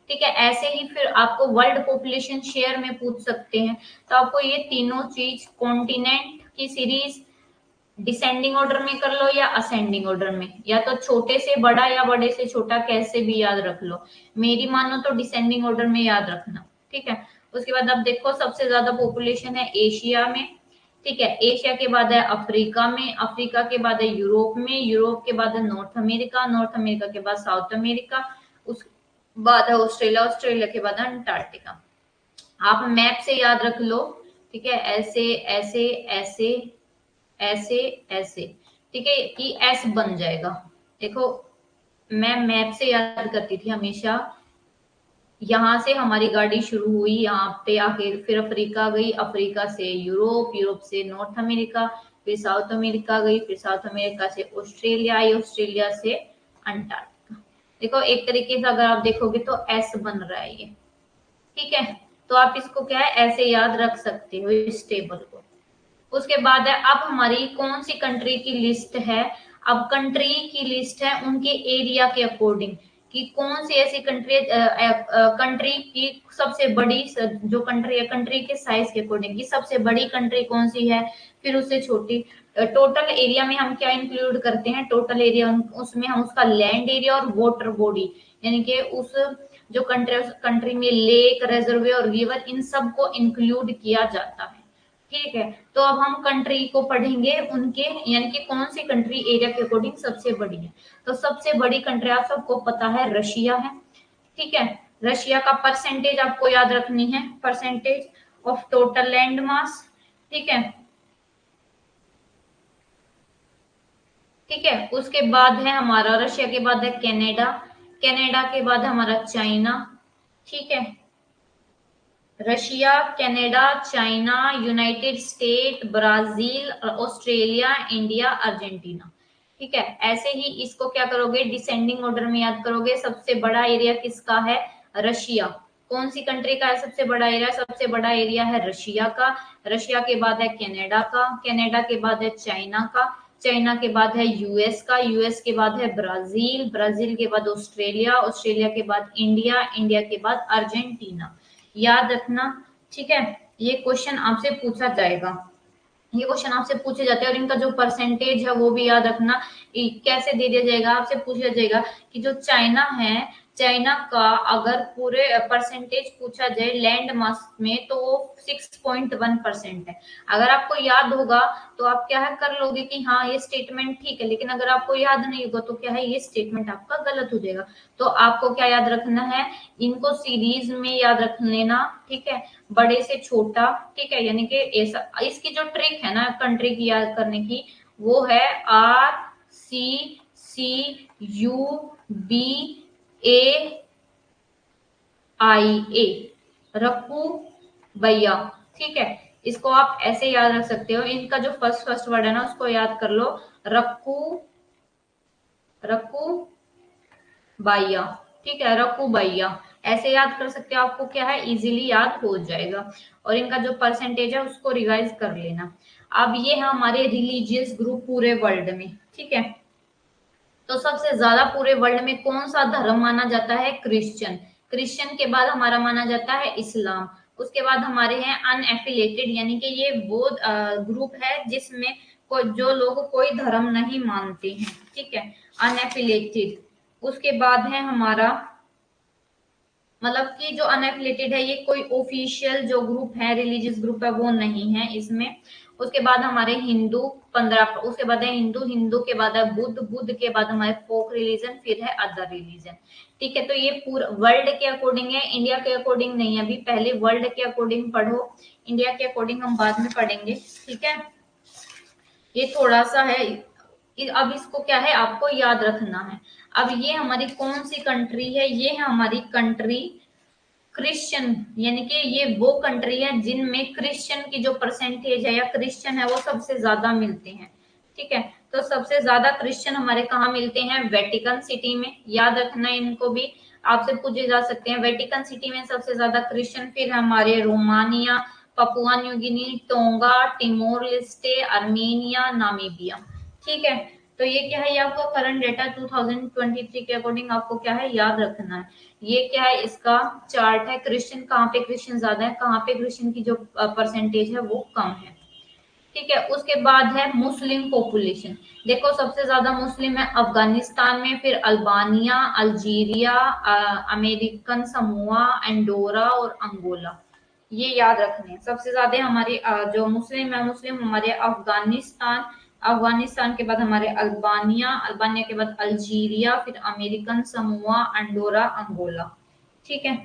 ठीक है, ऐसे ही फिर आपको वर्ल्ड पॉपुलेशन शेयर में पूछ सकते हैं। तो आपको ये तीनों चीज, कॉन्टिनेंट की सीरीज डिसेंडिंग ऑर्डर में कर लो या असेंडिंग ऑर्डर में, या तो छोटे से बड़ा या बड़े से छोटा, कैसे भी याद रख लो। मेरी मानो तो डिसेंडिंग ऑर्डर में याद रखना। ठीक है, उसके बाद आप देखो सबसे ज्यादा पॉपुलेशन है एशिया में। ठीक है, एशिया के बाद है अफ्रीका में, अफ्रीका के बाद है यूरोप में, यूरोप के बाद है नॉर्थ अमेरिका, नॉर्थ अमेरिका के बाद साउथ अमेरिका, उस बाद है ऑस्ट्रेलिया, ऑस्ट्रेलिया के बाद है अंटार्कटिका। आप मैप से याद रख लो। ठीक है, ऐसे ऐसे ऐसे ऐसे ऐसे, ठीक है, कि एस बन जाएगा। देखो मैं मैप से याद करती थी हमेशा, यहाँ से हमारी गाड़ी शुरू हुई, यहाँ पे आके फिर अफ्रीका गई, अफ्रीका से यूरोप, यूरोप से नॉर्थ अमेरिका, फिर साउथ अमेरिका गई, फिर साउथ अमेरिका से ऑस्ट्रेलिया आई, ऑस्ट्रेलिया से अंटार्कटिका। देखो एक तरीके से अगर आप देखोगे तो एस बन रहा है ये, ठीक है। तो आप इसको क्या है ऐसे याद रख सकते हो इस टेबल को। उसके बाद है अब हमारी कौन सी कंट्री की लिस्ट है। अब कंट्री की लिस्ट है उनके एरिया के अकॉर्डिंग, कि कौन सी ऐसी कंट्री, कंट्री की सबसे बड़ी जो कंट्री है, कंट्री के साइज के अकॉर्डिंग की सबसे बड़ी कंट्री कौन सी है, फिर उससे छोटी। टोटल एरिया में हम क्या इंक्लूड करते हैं, टोटल एरिया उसमें हम उसका लैंड एरिया और वाटर बॉडी, यानी कि उस जो कंट्री, उस कंट्री में लेक, रेजर्वे और रिवर, इन सब को इंक्लूड किया जाता है, ठीक है। तो अब हम कंट्री को पढ़ेंगे उनके, यानी कि कौन सी कंट्री एरिया के अकॉर्डिंग सबसे बड़ी है। तो सबसे बड़ी कंट्री आप सबको पता है रशिया है, ठीक है। रशिया का परसेंटेज आपको याद रखनी है, percentage of total land mass, ठीक है, ठीक है। उसके बाद है हमारा, रशिया के बाद है कनाडा, कनाडा के बाद हमारा चाइना, ठीक है। Russia, Canada, China, United state, Brazil, Australia, India, Argentina, ठीक है। ऐसे ही इसको क्या करोगे, डिसेंडिंग ऑर्डर में याद करोगे। सबसे बड़ा एरिया किसका है, रशिया। कौन सी कंट्री का है सबसे बड़ा एरिया, सबसे बड़ा एरिया है रशिया का। रशिया के बाद है कनाडा का, कनाडा के बाद है चाइना का, चाइना के बाद है यूएस का, यूएस के बाद है ब्राजील, ब्राजील के बाद ऑस्ट्रेलिया, ऑस्ट्रेलिया के बाद इंडिया, इंडिया के बाद अर्जेंटीना। याद रखना, ठीक है। ये क्वेश्चन आपसे पूछा जाएगा, ये क्वेश्चन आपसे पूछे जाते हैं। और इनका जो परसेंटेज है वो भी याद रखना। कैसे दे दिया जाएगा, आपसे पूछा जाएगा कि जो चाइना है, चाइना का अगर पूरे परसेंटेज पूछा जाए लैंड मास में तो वो 6.1% है। अगर आपको याद होगा तो आप क्या है कर लोगे कि हाँ ये स्टेटमेंट ठीक है, लेकिन अगर आपको याद नहीं होगा तो क्या है ये स्टेटमेंट आपका गलत हो जाएगा। तो आपको क्या याद रखना है, इनको सीरीज में याद रख लेना, ठीक है, बड़े से छोटा, ठीक है। यानी कि ऐसा, इसकी जो ट्रिक है ना कंट्री की याद करने की, वो है RCCUBAIA, रकू भैया, ठीक है। इसको आप ऐसे याद रख सकते हो। इनका जो फर्स्ट फर्स्ट वर्ड है ना उसको याद कर लो, रकू, रकू भैया, ठीक है, रकू भैया, ऐसे याद कर सकते हो। आपको क्या है इजीली याद हो जाएगा। और इनका जो परसेंटेज है उसको रिवाइज कर लेना। अब ये है हमारे रिलीजियस ग्रुप पूरे वर्ल्ड में, ठीक है। तो सबसे ज्यादा पूरे वर्ल्ड में कौन सा धर्म माना जाता है, क्रिश्चियन। क्रिश्चियन के बाद हमारा माना जाता है इस्लाम। उसके बाद हमारे हैं अनएफिलेटेड, यानी कि ये वो ग्रुप है जिसमें जो लोग कोई धर्म नहीं मानते हैं, ठीक है, अनएफिलेटेड। उसके बाद है हमारा, मतलब कि जो अनएफिलेटेड है ये कोई ऑफिशियल जो ग्रुप है, रिलीजियस ग्रुप है, वो नहीं है इसमें। उसके बाद हमारे हिंदू 15, उसके बाद है हिंदू, हिंदू के बाद है बुद्ध, बुद्ध के बाद हमारे फोक रिलीजन, फिर है अदर रिलीजन, ठीक है। तो ये पूरा वर्ल्ड के अकॉर्डिंग है, इंडिया के अकॉर्डिंग नहीं है। अभी पहले वर्ल्ड के अकॉर्डिंग पढ़ो, इंडिया के अकॉर्डिंग हम बाद में पढ़ेंगे, ठीक है। ये थोड़ा सा है, अब इसको क्या है आपको याद रखना है। अब ये हमारी कौन सी कंट्री है, ये है हमारी कंट्री क्रिश्चियन, यानी कि ये वो कंट्री है जिनमें क्रिश्चियन की जो परसेंटेज है या क्रिश्चियन है वो सबसे ज्यादा मिलते हैं, ठीक है। तो सबसे ज्यादा क्रिश्चियन हमारे कहाँ मिलते हैं, वेटिकन सिटी में। याद रखना इनको भी, आपसे पूछे जा सकते हैं। वेटिकन सिटी में सबसे ज्यादा क्रिश्चियन, फिर हमारे Romania, Papua New Guinea, Tonga, Timor Leste, Armenia, Namibia, ठीक है। तो ये क्या है, ये आपको करंट डेटा 2023 के अकॉर्डिंग आपको क्या है याद रखना है। ये क्या है, इसका चार्ट है। क्रिश्चियन कहाँ पे क्रिश्चियन ज्यादा है, कहाँ पे क्रिश्चियन की जो परसेंटेज है वो कम है, ठीक है। उसके बाद है मुस्लिम पॉपुलेशन। देखो सबसे ज्यादा मुस्लिम है अफगानिस्तान में, फिर Albania, Algeria, American Samoa, Andorra और अंगोला। ये याद रखने हैं। सबसे ज्यादा हमारे जो मुस्लिम है, मुस्लिम हमारे अफगानिस्तान, अफगानिस्तान के बाद हमारे अल्बानिया, अल्बानिया के बाद अल्जीरिया, फिर अमेरिकन समोआ, अंडोरा, अंगोला, ठीक है।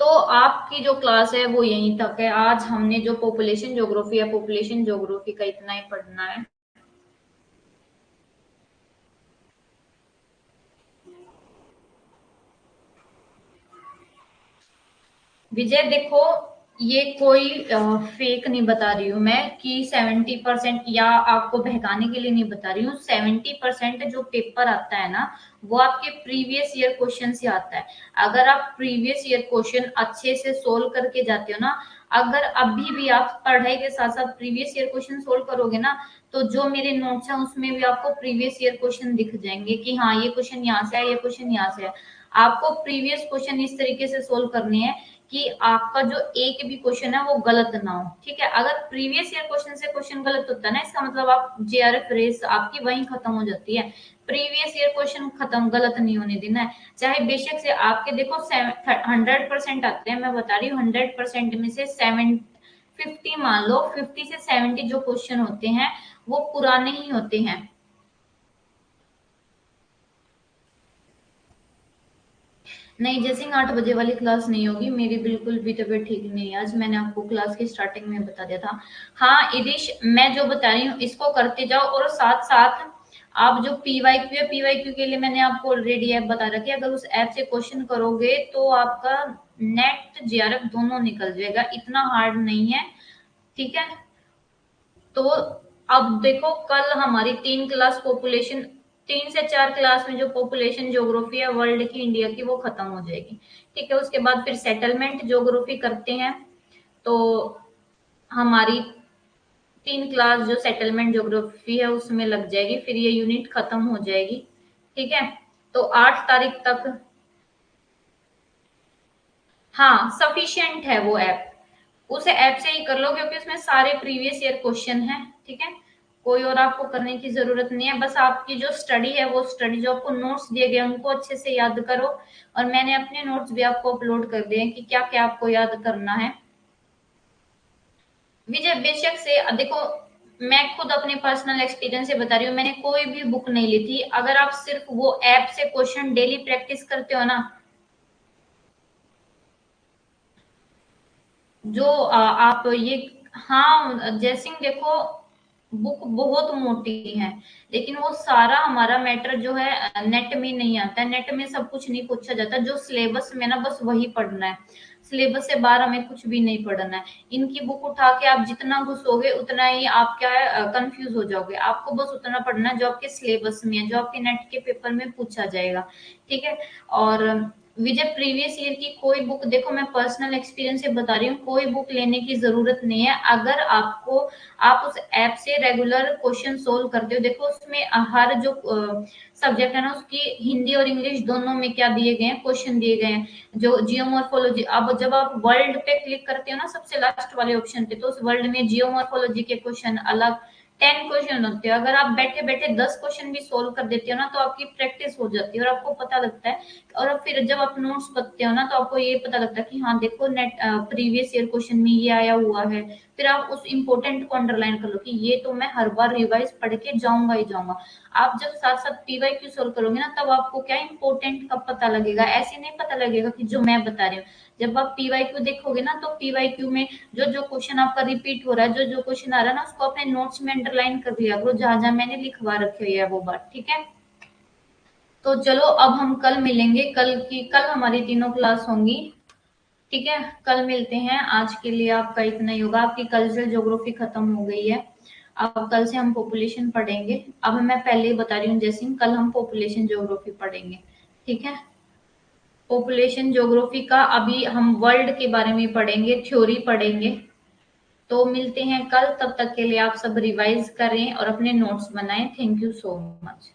तो आपकी जो क्लास है वो यहीं तक है। आज हमने जो पॉपुलेशन ज्योग्राफी है, पॉपुलेशन ज्योग्राफी का इतना ही पढ़ना है। विजय देखो, ये कोई फेक नहीं बता रही हूँ मैं कि 70% या आपको बहकाने के लिए नहीं बता रही हूँ। 70% जो पेपर आता है ना, वो आपके प्रीवियस ईयर क्वेश्चन से आता है। अगर आप प्रीवियस ईयर क्वेश्चन अच्छे से सोल्व करके जाते हो ना, अगर अभी भी आप पढ़ाई के साथ साथ प्रीवियस ईयर क्वेश्चन सोल्व करोगे ना, तो जो मेरे नोट्स हैं उसमें भी आपको प्रीवियस ईयर क्वेश्चन दिख जाएंगे कि हाँ ये क्वेश्चन यहाँ से है, ये क्वेश्चन यहाँ से है। आपको प्रीवियस क्वेश्चन इस तरीके से सोल्व करने हैं कि आपका जो एक भी क्वेश्चन है वो गलत ना हो। ठीक है, अगर प्रीवियस ईयर क्वेश्चन से क्वेश्चन गलत होता है ना, इसका मतलब आप जेआरएफ रेस आपकी वहीं खत्म हो जाती है। प्रीवियस ईयर क्वेश्चन खत्म, गलत नहीं होने देना है। चाहे बेशक से आपके देखो 100% आते हैं, मैं बता रही हूँ 100% में से 50 मान लो, 50 से 70 जो क्वेश्चन होते हैं वो पुराने ही होते हैं। नहीं जैसिंग 8 बजे वाली क्लास नहीं होगी, मेरी बिल्कुल भी तबीयत ठीक नहीं है आज, मैंने आपको क्लास की स्टार्टिंग में बता दिया था। हाँ इदिश, मैं जो बता रही हूँ इसको करते जाओ, और साथ साथ आप जो पीवाईक्यू है, पीवाईक्यू के लिए मैंने आपको ऑलरेडी ऐप बता रखी है। अगर उस ऐप से क्वेश्चन करोगे तो आपका नेट जेआरएफ दोनों निकल जाएगा, इतना हार्ड नहीं है। ठीक है, तो अब देखो कल हमारी 3 क्लास पॉपुलेशन, 3 से 4 क्लास में जो पॉपुलेशन ज्योग्राफी है वर्ल्ड की, इंडिया की, वो खत्म हो जाएगी। ठीक है, उसके बाद फिर सेटलमेंट ज्योग्राफी करते हैं। तो हमारी 3 क्लास जो सेटलमेंट ज्योग्राफी है उसमें लग जाएगी, फिर ये यूनिट खत्म हो जाएगी। ठीक है, तो 8 तारीख तक। हाँ सफिशियंट है वो ऐप, उस ऐप से ही कर लो क्योंकि उसमें सारे प्रीवियस ईयर क्वेश्चन हैं। ठीक है, कोई और आपको करने की जरूरत नहीं है, बस आपकी जो स्टडी है वो स्टडी, जो आपको नोट्स दिए गए उनको अच्छे से याद करो। और मैंने अपने नोट्स भी आपको अपलोड कर दिए हैं कि क्या क्या आपको याद करना है। विजय बेशक से देखो, मैं खुद अपने पर्सनल एक्सपीरियंस से बता रही हूँ, मैंने कोई भी बुक नहीं ली थी। अगर आप सिर्फ वो ऐप से क्वेश्चन डेली प्रैक्टिस करते हो ना, जो आप ये, हाँ जैसिंग देखो, बुक बहुत मोटी है, लेकिन वो सारा हमारा मैटर जो है नेट में नहीं आता है। नेट में सब कुछ नहीं पूछा जाता, जो सिलेबस में ना बस वही पढ़ना है। सिलेबस से बाहर हमें कुछ भी नहीं पढ़ना है। इनकी बुक उठा के आप जितना घुसोगे उतना ही आप क्या है कंफ्यूज हो जाओगे। आपको बस उतना पढ़ना है जो आपके सिलेबस में है, जो आपके नेट के पेपर में पूछा जाएगा। ठीक है, और विजय प्रीवियस ईयर की कोई बुक, देखो मैं पर्सनल एक्सपीरियंस से बता रही हूँ, कोई बुक लेने की जरूरत नहीं है। अगर आपको, आप उस ऐप से रेगुलर क्वेश्चन सोल्व करते हो, देखो उसमें हर जो सब्जेक्ट है ना उसकी हिंदी और इंग्लिश दोनों में क्या दिए गए हैं, क्वेश्चन दिए गए हैं। जो जियोमॉर्फोलॉजी, अब जब आप वर्ल्ड पे क्लिक करते हो ना सबसे लास्ट वाले ऑप्शन पे, तो उस वर्ल्ड में जियोमॉर्फोलॉजी के क्वेश्चन अलग 10 क्वेश्चन होते हैं। अगर आप बैठे बैठे 10 क्वेश्चन भी सोल्व कर देते हो ना, तो आपकी प्रैक्टिस हो जाती है और आपको पता लगता है। और अब फिर जब आप नोट्स पढ़ते हो ना, तो आपको ये पता लगता है कि हाँ देखो नेट प्रीवियस ईयर क्वेश्चन में ये आया हुआ है। फिर आप उस इंपॉर्टेंट को अंडरलाइन कर लो कि ये तो मैं हर बार रिवाइज पढ़ के जाऊंगा ही जाऊंगा। आप जब साथ साथ पीवाईक्यू सोल्व करोगे ना, तब आपको क्या इंपॉर्टेंट का पता लगेगा, ऐसे नहीं पता लगेगा कि जो मैं बता रही हूँ। जब आप पीवाईक्यू देखोगे ना, तो पीवाईक्यू में जो जो क्वेश्चन आपका रिपीट हो रहा है, जो जो क्वेश्चन आ रहा है ना, उसको अपने नोट्स में अंडरलाइन कर लिया करो, जहां जहां मैंने लिखवा रखे है वो बात। ठीक है, तो चलो अब हम कल मिलेंगे। कल हमारी तीनों क्लास होंगी। ठीक है, कल मिलते हैं। आज के लिए आपका इतना ही होगा, आपकी कल्चरल ज्योग्राफी खत्म हो गई है। अब कल से हम पॉपुलेशन पढ़ेंगे। अब मैं पहले ही बता रही हूँ जैसे कल हम पॉपुलेशन ज्योग्राफी पढ़ेंगे। ठीक है, पॉपुलेशन ज्योग्राफी का अभी हम वर्ल्ड के बारे में पढ़ेंगे, थ्योरी पढ़ेंगे। तो मिलते हैं कल, तब तक के लिए आप सब रिवाइज करें और अपने नोट्स बनाएं। Thank you so much.